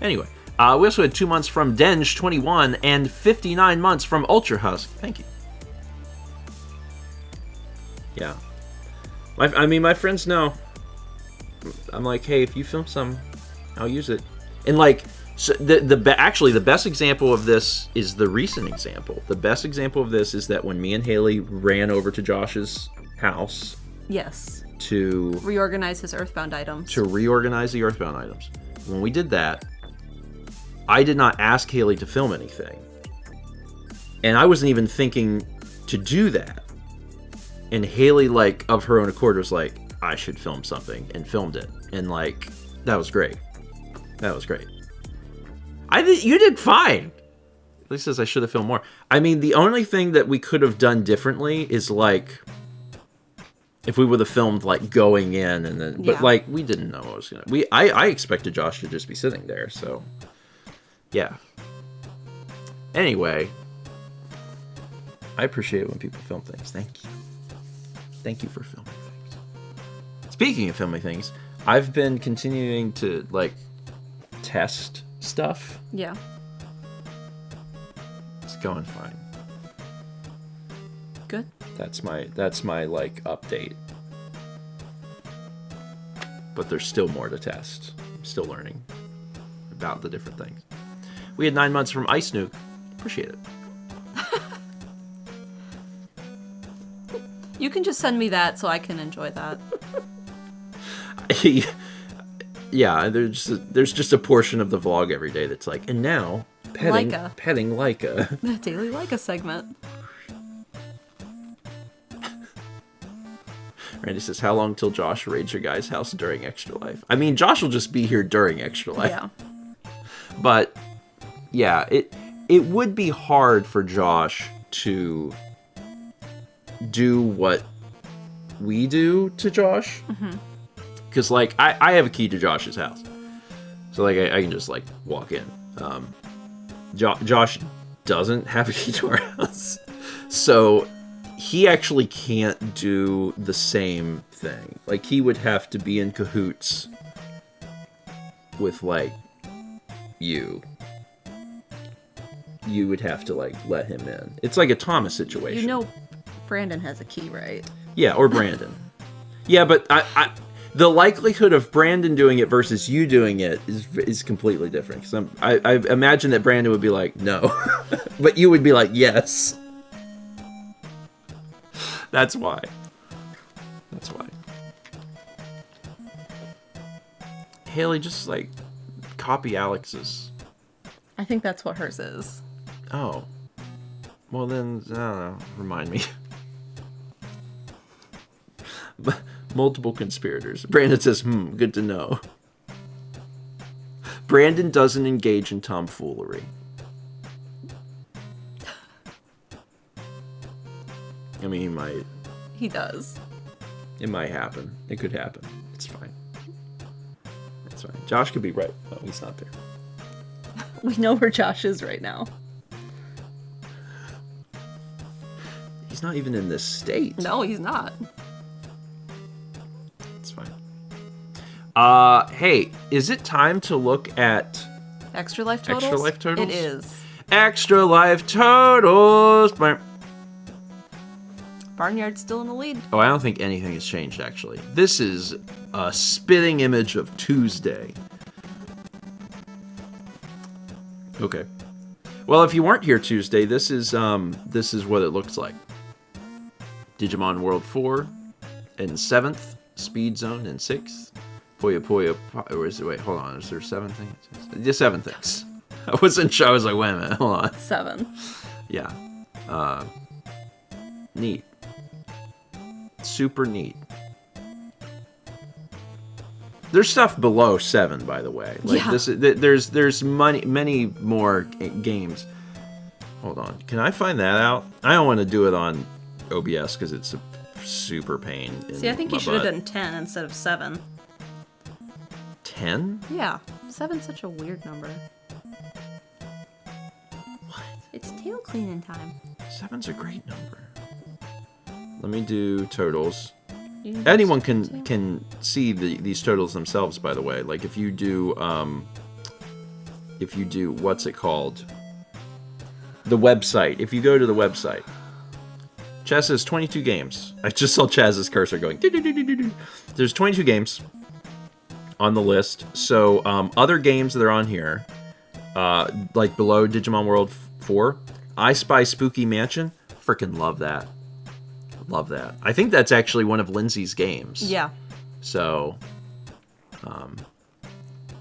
Anyway. We also had 2 months from Denge21 and 59 months from Ultra Husk. Thank you. Yeah. I mean, my friends know. I'm like, hey, if you film some, I'll use it. And, like, so actually, the best example of this is the recent example. The best example of this is that when me and Haley ran over to Josh's house. Yes. To reorganize his Earthbound items. To reorganize the Earthbound items. When we did that, I did not ask Haley to film anything. And I wasn't even thinking to do that. And Haley, like, of her own accord was like, I should film something, and filmed it. And, like, that was great. That was great. You did fine. At least says I should have filmed more. I mean, the only thing that we could have done differently is, like, if we would have filmed, like, going in and then... Yeah. But, like, we didn't know what was going to... I expected Josh to just be sitting there, so... Yeah. Anyway, I appreciate it when people film things. Thank you. Thank you for filming things. Speaking of filming things, I've been continuing to, like, test stuff. Yeah. It's going fine. Good. That's my like update. But there's still more to test. I'm still learning about the different things. We had 9 months from Ice Nuke. Appreciate it. You can just send me that so I can enjoy that. Yeah, there's just a portion of the vlog every day that's like, and now petting Leica. The daily Leica segment. Randy says, how long till Josh raids your guy's house during Extra Life? I mean, Josh will just be here during Extra Life. Yeah. But yeah, it would be hard for Josh to do what we do to Josh. Because, like, I have a key to Josh's house. So, like, I can just, like, walk in. Josh doesn't have a key to our house. So he actually can't do the same thing. Like, he would have to be in cahoots with like you would have to like let him in. It's like a Thomas situation. You know, Brandon has a key, right? Yeah, or Brandon. Yeah, but the likelihood of Brandon doing it versus you doing it is completely different. Because I imagine that Brandon would be like, no. But you would be like, yes. That's why. That's why. Haley, just like copy Alex's. I think that's what hers is. Oh. Well then, I don't know. Remind me. Multiple conspirators. Brandon says, good to know. Brandon doesn't engage in tomfoolery. I mean, he might. He does. It might happen. It could happen. It's fine. It's fine. Josh could be right. No, he's not there. We know where Josh is right now. He's not even in this state. No, he's not. It's fine. Hey, is it time to look at Extra life totals? Extra life totals? It is. Extra life totals? Barnyard's still in the lead. Oh, I don't think anything has changed, actually. This is a spitting image of Tuesday. Okay. Well, if you weren't here Tuesday, this is what it looks like. Digimon World 4 in 7th, Speed Zone in 6th, Puyo Puyo... Wait, hold on. Is there 7 things? Yeah, 7 things. I wasn't sure. I was like, wait a minute. Hold on. 7. Yeah. Neat. Super neat. There's stuff below 7, by the way. Like yeah. There's many more games. Hold on. Can I find that out? I don't want to do it on OBS because it's a super pain. See, I think you should have done 10 instead of 7. 10? Yeah. 7's such a weird number. What? It's tail cleaning time. 7's a great number. Let me do totals. Anyone can see these totals themselves, by the way. Like if you do what's it called? The website. If you go to the website, Chaz has 22 games. I just saw Chaz's cursor going. There's 22 games on the list. So other games that are on here, like below Digimon World 4, I Spy Spooky Mansion. Freaking love that. Love that. I think that's actually one of Lindsay's games. Yeah. So,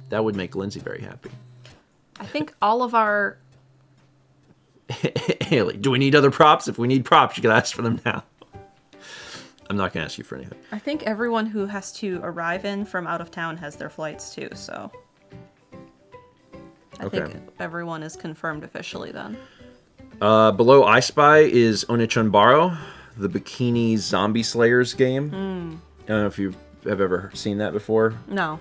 that would make Lindsay very happy. I think all of our... Haley, do we need other props? If we need props, you can ask for them now. I'm not going to ask you for anything. I think everyone who has to arrive in from out of town has their flights too, so... I think everyone is confirmed officially then. Below I Spy is Onechunbaro, the Bikini Zombie Slayers game. I don't know if you have ever seen that before. No.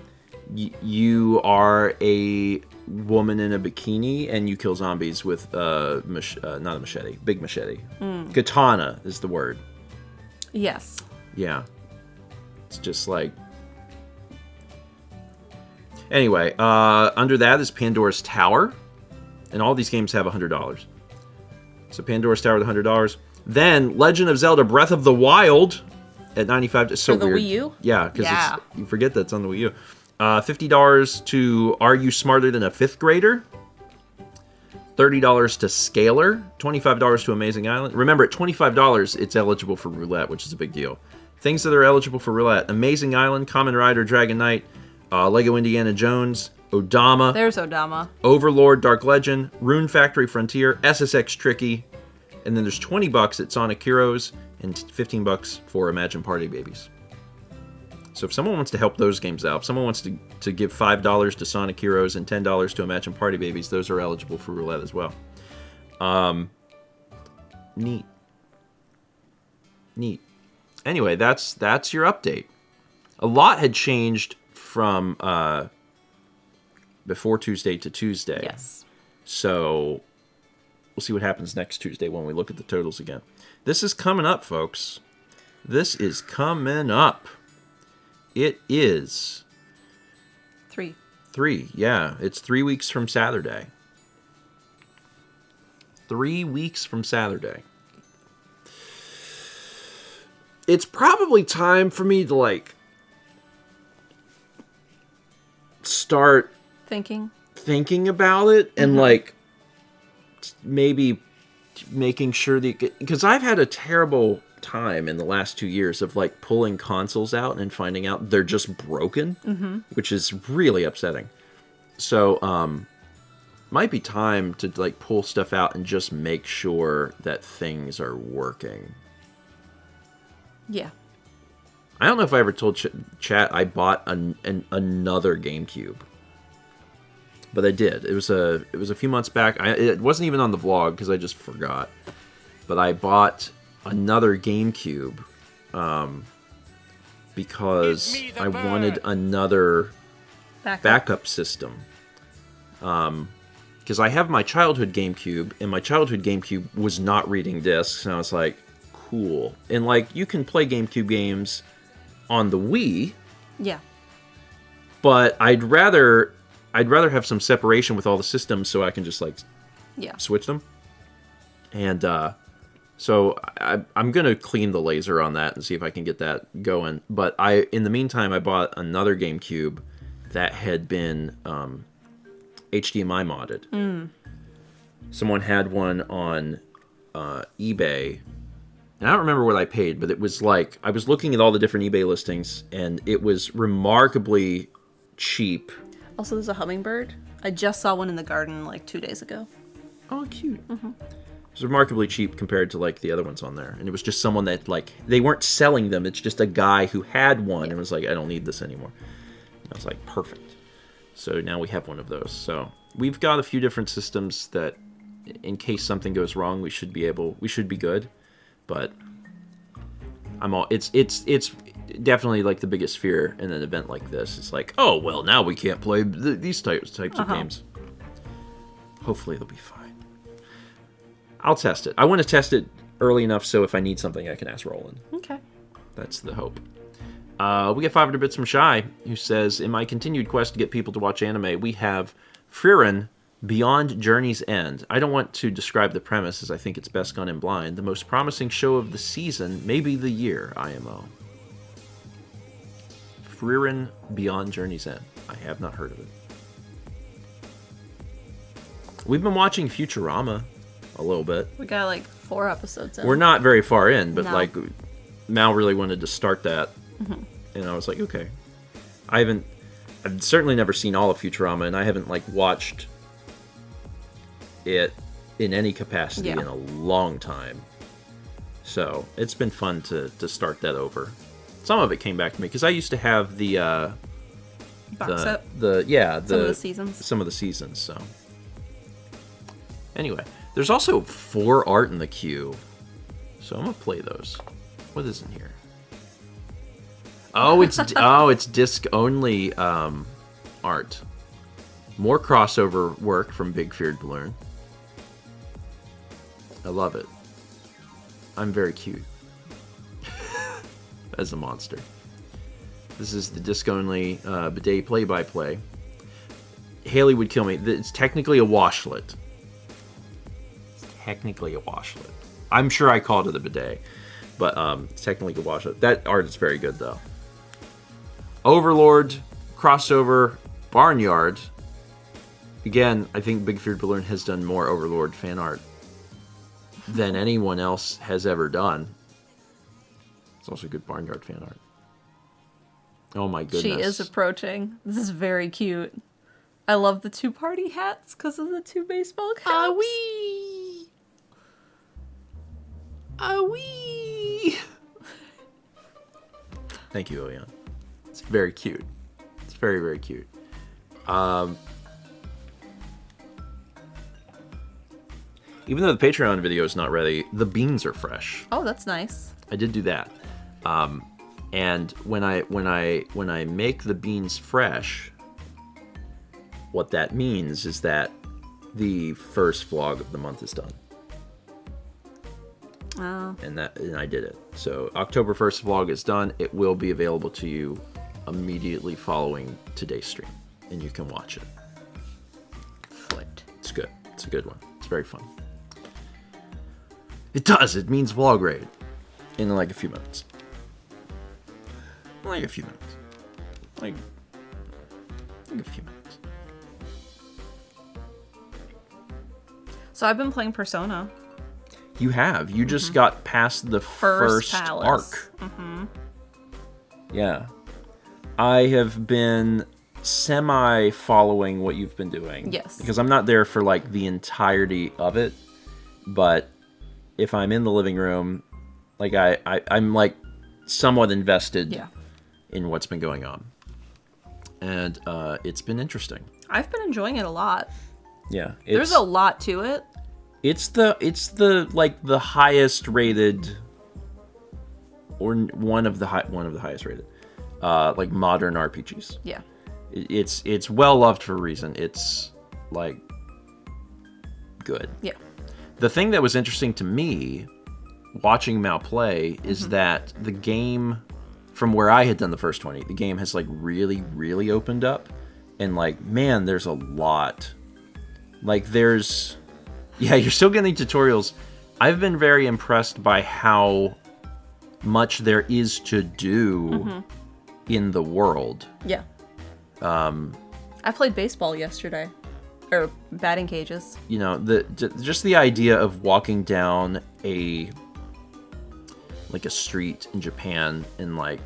You are a woman in a bikini and you kill zombies with not a machete, big machete. Katana is the word. Yes. Yeah. It's just like... Anyway, under that is Pandora's Tower. And all these games have $100. So Pandora's Tower with $100. Then Legend of Zelda Breath of the Wild at $95. It's so For the weird. Wii U? Yeah, because you forget that's on the Wii U. $50 to Are You Smarter Than a Fifth Grader? $30 to Scalar. $25 to Amazing Island. Remember, at $25, it's eligible for roulette, which is a big deal. Things that are eligible for roulette: Amazing Island, Kamen Rider Dragon Knight, Lego Indiana Jones, Odama. There's Odama. Overlord Dark Legend, Rune Factory Frontier, SSX Tricky, and then there's $20 at Sonic Heroes and $15 for Imagine Party Babies. So if someone wants to help those games out, if someone wants to give $5 to Sonic Heroes and $10 to Imagine Party Babies, those are eligible for roulette as well. Neat. Anyway, that's your update. A lot had changed from before Tuesday to Tuesday. Yes. So we'll see what happens next Tuesday when we look at the totals again. This is coming up, folks. This is coming up. It is 3. 3, yeah. It's 3 weeks from Saturday. 3 weeks from Saturday. It's probably time for me to, like, start thinking about it and, like, maybe making sure that... Because I've had a terrible time in the last 2 years of, like, pulling consoles out and finding out they're just broken, which is really upsetting. So, might be time to, like, pull stuff out and just make sure that things are working. Yeah. I don't know if I ever told chat I bought another GameCube, but I did. It was a few months back. It wasn't even on the vlog because I just forgot. But I bought another GameCube because I wanted another backup system. Because I have my childhood GameCube, and my childhood GameCube was not reading discs, and I was like, cool. And, like, you can play GameCube games on the Wii. Yeah. But I'd rather have some separation with all the systems so I can just, like, switch them. And so I'm going to clean the laser on that and see if I can get that going. But in the meantime, I bought another GameCube that had been HDMI modded. Someone had one on eBay. And I don't remember what I paid, but it was like, I was looking at all the different eBay listings, and it was remarkably cheap. Also, there's a hummingbird. I just saw one in the garden like 2 days ago. Oh, cute. It was remarkably cheap compared to, like, the other ones on there. And it was just someone that, like, they weren't selling them. It's just a guy who had one and was like, I don't need this anymore. And I was like, perfect. So now we have one of those. So we've got a few different systems that, in case something goes wrong, we should be good. But it's definitely, like, the biggest fear in an event like this. It's like, oh, well, now we can't play these types of games. Hopefully it'll be fine. I'll test it. I want to test it early enough so if I need something, I can ask Roland. Okay. That's the hope. We get 500 bits from Shy, who says, in my continued quest to get people to watch anime, we have Frieren Beyond Journey's End. I don't want to describe the premise, as I think it's best gone in blind. The most promising show of the season, maybe the year, IMO. Frieren Beyond Journey's End. I have not heard of it. We've been watching Futurama a little bit. We got like 4 episodes in. We're not very far in, but No. like Mal really wanted to start that. And I was like, okay. I've certainly never seen all of Futurama, and I haven't, like, watched it in any capacity in a long time. So it's been fun to start that over. Some of it came back to me because I used to have the box set. Some of the seasons. So anyway, there's also 4 art in the queue, so I'm gonna play those. What is in here? Oh, it's disc only art. More crossover work from Big Feared Balloon. I love it. I'm very cute. As a monster. This is the disc-only bidet play-by-play. Haley would kill me. It's technically a washlet. I'm sure I called it a bidet. But it's technically a washlet. That art is very good, though. Overlord, crossover, Barnyard. Again, I think Big Feared Balloon has done more Overlord fan art than anyone else has ever done. It's also good Barnyard fan art. Oh my goodness. She is approaching. This is very cute. I love the 2 party hats because of the 2 baseball caps. Ah wee! Ah wee! Thank you, Oyan. It's very cute. It's very, very cute. Even though the Patreon video is not ready, the beans are fresh. Oh, that's nice. I did do that. And when I make the beans fresh, what that means is that the first vlog of the month is done. Oh. And I did it. So October 1st vlog is done. It will be available to you immediately following today's stream. and you can watch it. Foot. It's good. It's a good one. It's very fun. It does. It means vlog raid in like a few minutes. Like a few minutes. Like a few minutes. So I've been playing Persona. You have. You just got past the first palace. arc. Yeah. I have been semi-following what you've been doing. Yes. Because I'm not there for, like, the entirety of it. But if I'm in the living room, like, I'm, like, somewhat invested in what's been going on. And it's been interesting. I've been enjoying it a lot. Yeah. There's a lot to it. It's the like the highest rated, or one of the highest rated, like modern RPGs. Yeah. It's well loved for a reason. It's like good. Yeah. The thing that was interesting to me watching Mal play is that the game, from where I had done the first 20, the game has like really, really opened up, and like, man, there's a lot. Like there's. Yeah, you're still getting tutorials. I've been very impressed by how much there is to do in the world. Yeah. I played baseball yesterday. Or batting cages. You know, just the idea of walking down a street in Japan and like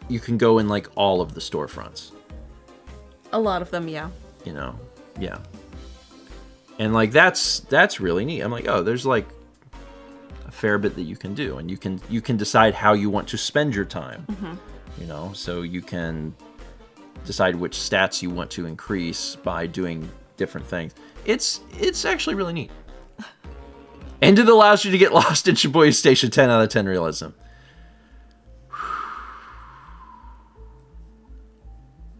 you can go in like all of the storefronts. A lot of them, yeah. You know, yeah. And like that's really neat. I'm like, oh, there's like a fair bit that you can do, and you can decide how you want to spend your time. You know, so you can decide which stats you want to increase by doing different things. It's actually really neat. And it allows you to get lost in Shibuya Station. 10 out of 10 realism.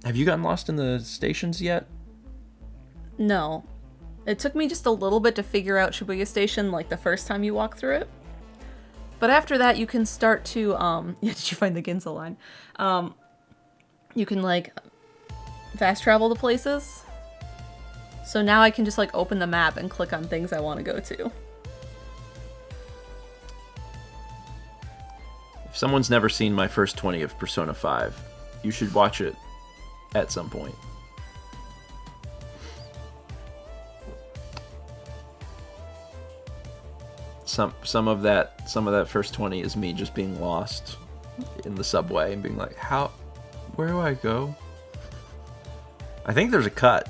Have you gotten lost in the stations yet? No. It took me just a little bit to figure out Shibuya Station, like, the first time you walk through it. But after that, you can start to, yeah, did you find the Ginza line? You can, like, fast travel to places. So now I can just, like, open the map and click on things I want to go to. If someone's never seen my first 20 of Persona 5, you should watch it at some point. Some of that first 20 is me just being lost in the subway and being like, where do I go? I think there's a cut.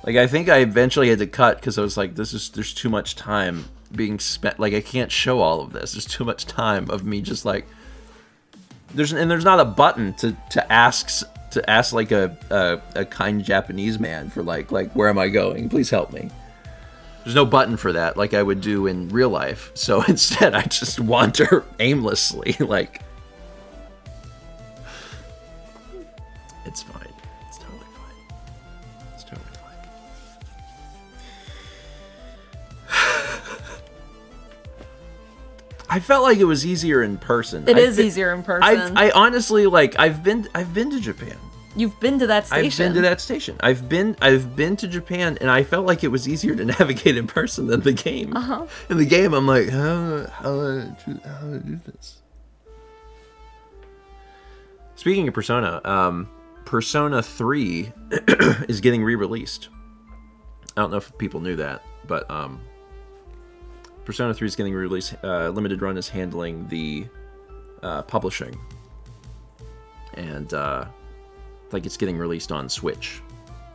Like, I think I eventually had to cut because I was like, there's too much time being spent. Like, I can't show all of this. There's too much time of me just like, there's not a button to ask like a kind Japanese man for like where am I going? Please help me. There's no button for that like I would do in real life. So instead, I just wander aimlessly. Like, it's fine. It's totally fine. It's totally fine. I felt like it was easier in person. It is easier in person. I honestly, like, I've been to Japan. You've been to that station. I've been to that station. I've been to Japan, and I felt like it was easier to navigate in person than the game. In the game, I'm like, how do I do this? Speaking of Persona, Persona 3 is getting re-released. I don't know if people knew that, but Persona 3 is getting released. Limited Run is handling the publishing, and like it's getting released on Switch,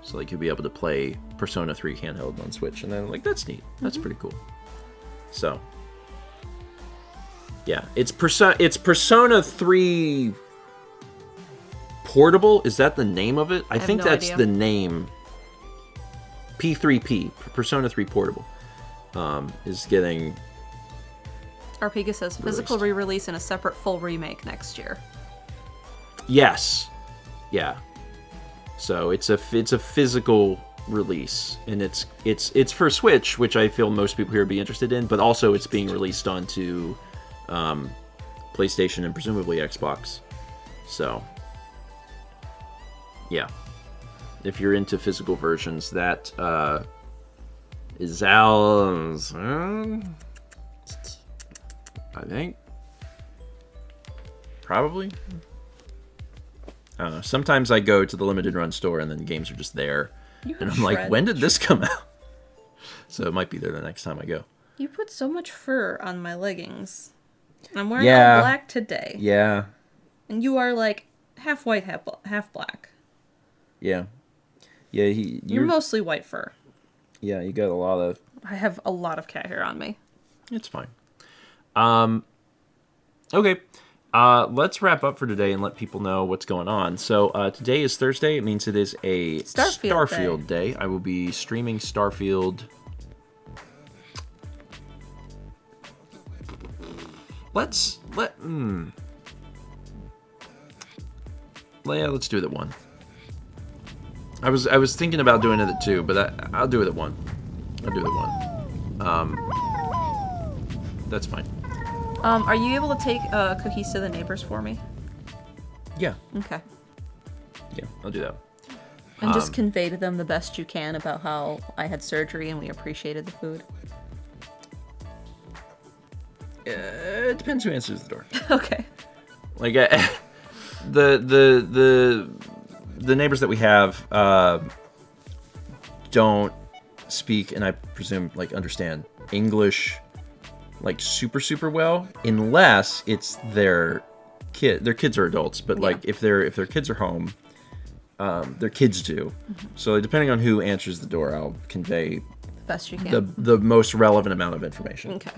so like you'll be able to play Persona 3 handheld on Switch, and then like that's neat. That's pretty cool. So yeah, it's Persona 3 Portable. Is that the name of it? I think no that's idea. the name. P3P, Persona 3 Portable, is getting. Arpega says physical re-release and a separate full remake next year. Yes. Yeah. So it's a physical release, and it's for Switch, which I feel most people here would be interested in, but also it's being released onto PlayStation and presumably Xbox. So yeah. if you're into physical versions, that is Al's. I think. Probably. I don't know. Sometimes I go to the limited run store and then games are just there. And I'm like, when did this come out? So it might be there the next time I go. You put so much fur on my leggings. I'm wearing all black today. Yeah. And you are like half white, half black. Yeah. Yeah, you're mostly white fur. Yeah, you got a lot of... I have a lot of cat hair on me. It's fine. Okay. Let's wrap up for today and let people know what's going on. So today is Thursday. It means it is a Starfield day. I will be streaming Starfield. Let's do it at 1. I was thinking about doing it at 2, but I'll do it at 1. I'll do it at 1. That's fine. Are you able to take cookies to the neighbors for me? Yeah. Okay. Yeah, I'll do that. And just convey to them the best you can about how I had surgery and we appreciated the food. It depends who answers the door. Okay. Like the neighbors that we have don't speak, and I presume like understand English like super well, unless it's their kid. Their kids are adults, but like if their kids are home, their kids do. Mm-hmm. So depending on who answers the door, I'll convey the best you can, the most relevant amount of information. Okay.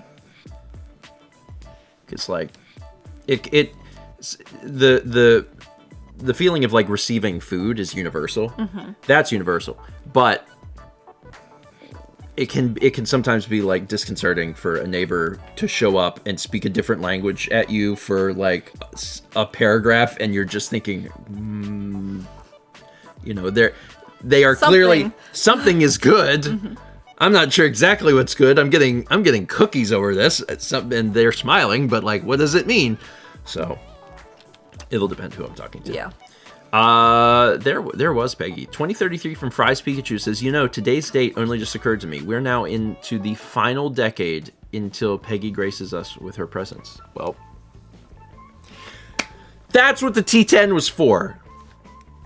Because like the feeling of like receiving food is universal. Mm-hmm. That's universal, but it can sometimes be like disconcerting for a neighbor to show up and speak a different language at you for like a paragraph, and you're just thinking, they are clearly something is good. Mm-hmm. I'm not sure exactly what's good. I'm getting cookies over this, and they're smiling, but like, what does it mean? So it'll depend who I'm talking to. Yeah. There was Peggy. 2033 from Fries Pikachu says, today's date only just occurred to me. We're now into the final decade until Peggy graces us with her presence. Well, that's what the T10 was for.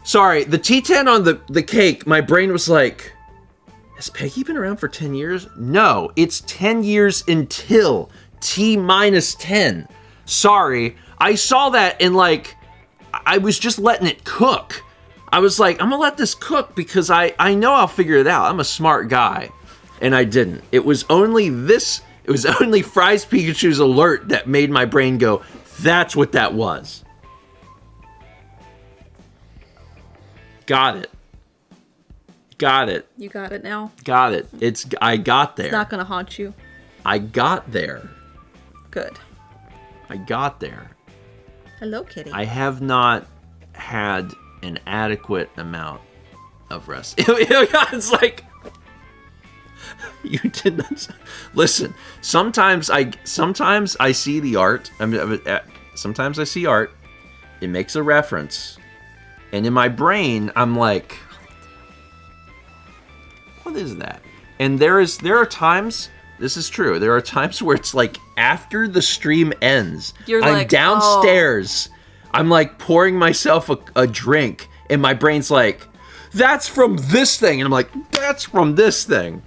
Sorry, the T10 on the cake, my brain was like, has Peggy been around for 10 years? No, it's 10 years until T-10. Sorry, I saw that and like, I was just letting it cook. I was like, I'm gonna let this cook because I know I'll figure it out. I'm a smart guy. And I didn't. It was only Fries Pikachu's alert that made my brain go, that's what that was. Got it. You got it now? Got it. I got there. It's not gonna haunt you. I got there. Good. I got there. Hello, kitty. I have not had an adequate amount of rest. It's like, you did not listen. Sometimes I see the art. Sometimes I see art. It makes a reference, and in my brain, I'm like, what is that? And there are times. This is true. There are times where it's like after the stream ends, I'm downstairs. Oh. I'm like pouring myself a drink, and my brain's like, that's from this thing. And I'm like, that's from this thing.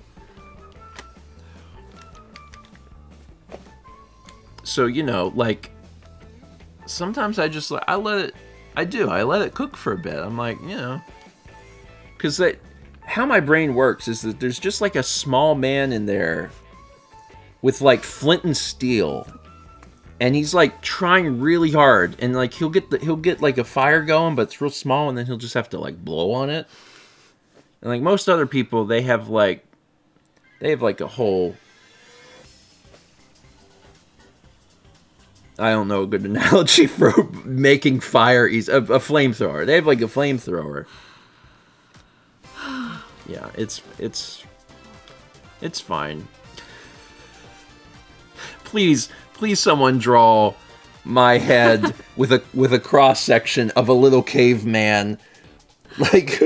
So, like, sometimes I let it cook for a bit. I'm like, because how my brain works is that there's just like a small man in there with like flint and steel, and he's like trying really hard, and like he'll get like a fire going, but it's real small, and then he'll just have to like blow on it. And like most other people, they have like a whole, I don't know a good analogy for making fire easy. A flamethrower. They have like a flamethrower. Yeah, it's fine. Please, someone draw my head with a cross section of a little caveman, like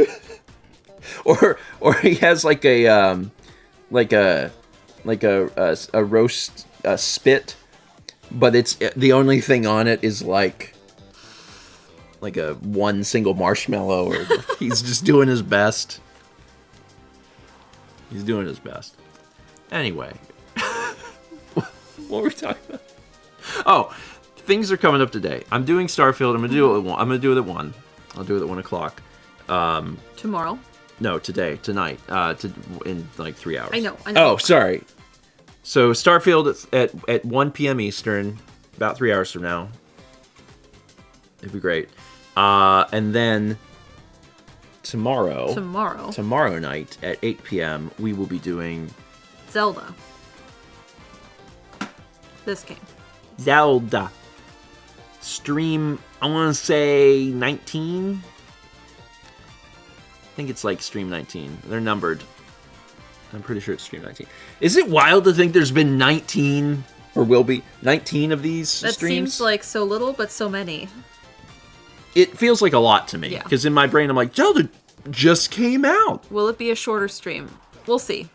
or he has like a roast spit, but it's the only thing on it is like a one single marshmallow, or he's just doing his best. He's doing his best. Anyway, what were we talking about? Oh, things are coming up today. I'm doing Starfield. I'm gonna do it at 1. I'm gonna do it at 1. I'll do it at 1 o'clock. Tomorrow? No, tonight. In like 3 hours. I know. Oh, sorry. So Starfield at 1 p.m. Eastern, about 3 hours from now. It'd be great. And then tomorrow night at 8 p.m. we will be doing Zelda. This game. Zelda. Stream, I want to say 19? I think it's like stream 19. They're numbered. I'm pretty sure it's stream 19. Is it wild to think there's been 19, or will be, 19 of these that streams? Seems like so little, but so many. It feels like a lot to me. Yeah. Because in my brain, I'm like, Zelda just came out. Will it be a shorter stream? We'll see.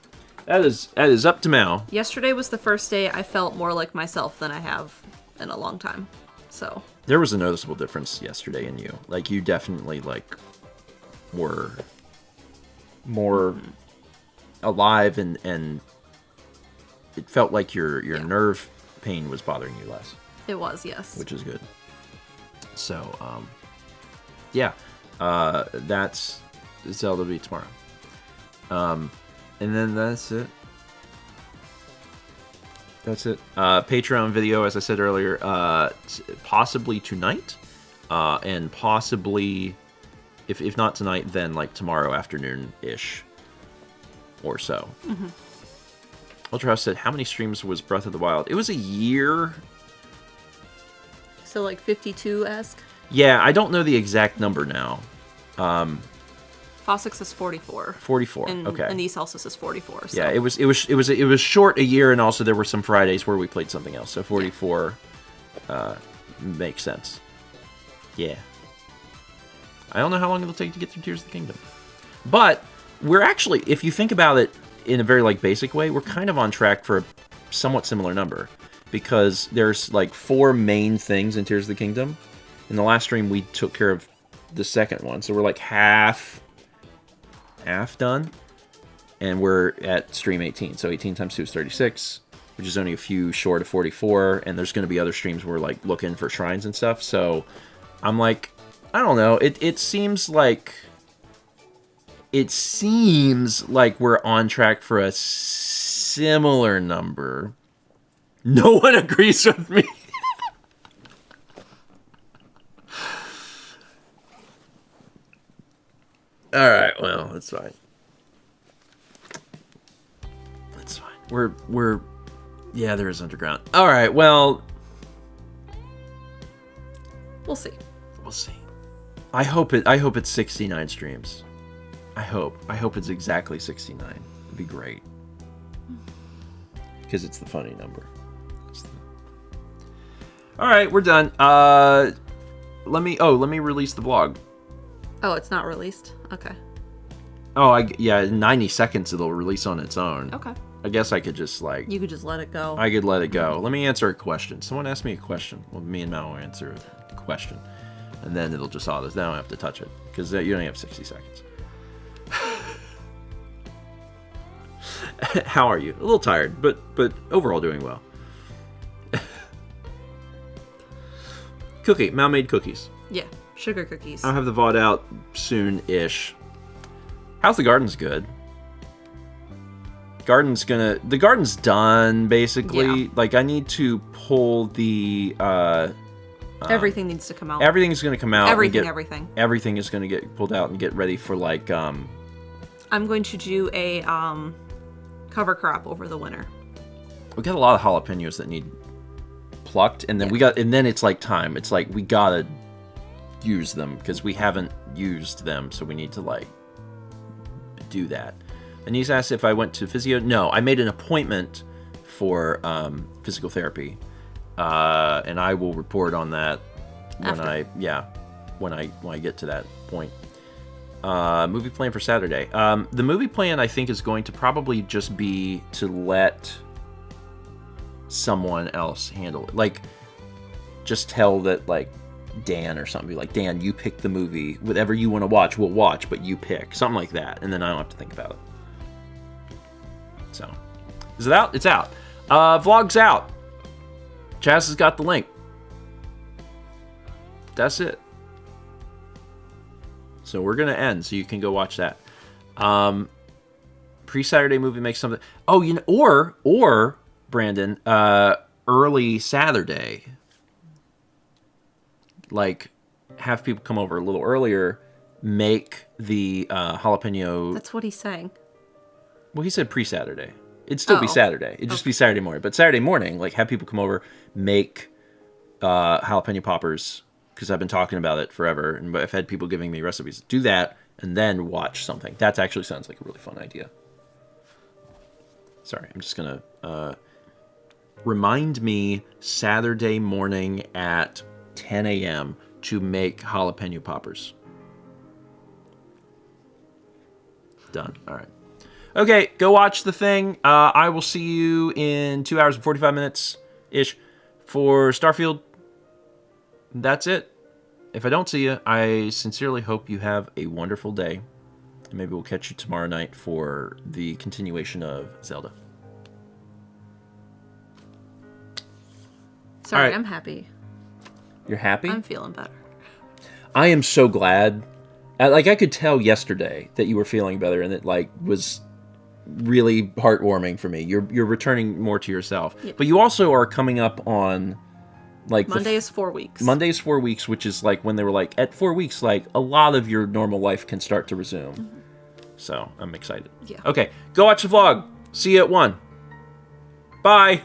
That is up to Mao. Yesterday was the first day I felt more like myself than I have in a long time. So There was a noticeable difference yesterday in you. Like, you definitely, like, were more alive, and it felt like your nerve pain was bothering you less. it was, yes. Which is good. So, yeah. That's Zelda be tomorrow. And then that's it. That's it. Patreon video, as I said earlier, possibly tonight, and possibly, if not tonight, then like tomorrow afternoon-ish, or so. Mm-hmm. Ultra House said, how many streams was Breath of the Wild? It was a year. So like 52-esque? Yeah, I don't know the exact number now. Fossix is 44. 44. And, okay. And Ecelsus is 44. So. Yeah, it was short a year, and also there were some Fridays where we played something else. So 44 makes sense. Yeah. I don't know how long it'll take to get through Tears of the Kingdom, but we're actually, if you think about it in a very like basic way, we're kind of on track for a somewhat similar number, because there's like 4 main things in Tears of the Kingdom. In the last stream, we took care of the second one, so we're like half done, and we're at stream 18. So 18 times 2 is 36, which is only a few short of 44. And there's going to be other streams where we're like looking for shrines and stuff. So I'm like, I don't know. It seems like we're on track for a similar number. No one agrees with me. All right, well, that's fine. That's fine. We're yeah, there is underground. All right, well, We'll see. we'll see. I hope it's 69 streams. I hope it's exactly 69. It'd be great. Because it's the funny number. All right, we're done. Let me release the vlog. Oh, it's not released? Okay. Oh, in 90 seconds it'll release on its own. Okay. I guess I could just like... You could just let it go. I could let it go. Let me answer a question. Someone asked me a question. Well, me and Mal will answer a question. And then it'll just this. Then I don't have to touch it. Because you only have 60 seconds. How are you? A little tired, but overall doing well. Cookie. Mal made cookies. Yeah. Sugar cookies. I'll have the VOD out soon-ish. How's the garden's good? The garden's done, basically. Yeah. Like, I need to pull the, everything needs to come out. everything's gonna come out. Everything. Everything is gonna get pulled out and get ready for, like, I'm going to do a, cover crop over the winter. we got a lot of jalapenos that need plucked, and then then it's like time. It's like, we gotta use them, because we haven't used them, so we need to, like, do that. And he's asked if I went to physio. No, I made an appointment for physical therapy, and I will report on that when I get to that point. Movie plan for Saturday. The movie plan, I think, is going to probably just be to let someone else handle it. Like, just tell that, like, Dan or something. Be like, Dan, you pick the movie. Whatever you want to watch, we'll watch, but you pick. Something like that. And then I don't have to think about it. So, is it out? It's out. Vlog's out. Chaz has got the link. That's it. So we're going to end, so you can go watch that. Pre-Saturday movie makes something... Oh, you know, or Brandon, early Saturday. Like, have people come over a little earlier, make the jalapeno... That's what he's saying. Well, he said pre-Saturday. It'd still be Saturday. It'd just be Saturday morning. But Saturday morning, like, have people come over, make jalapeno poppers, because I've been talking about it forever, and I've had people giving me recipes. Do that, and then watch something. That actually sounds like a really fun idea. Sorry, I'm just going to... remind me Saturday morning at 10 a.m. to make jalapeno poppers. Done. All right. Okay, go watch the thing. I will see you in 2 hours and 45 minutes-ish for Starfield. That's it. If I don't see you, I sincerely hope you have a wonderful day. And maybe we'll catch you tomorrow night for the continuation of Zelda. Sorry, right. I'm happy. You're happy? I'm feeling better. I am so glad. Like, I could tell yesterday that you were feeling better, and it, like, was really heartwarming for me. You're returning more to yourself. Yep. But you also are coming up on, like... Monday is 4 weeks. Monday is 4 weeks, which is, like, when they were like, at 4 weeks, like, a lot of your normal life can start to resume. Mm-hmm. So, I'm excited. Yeah. Okay, go watch the vlog. See you at 1. Bye!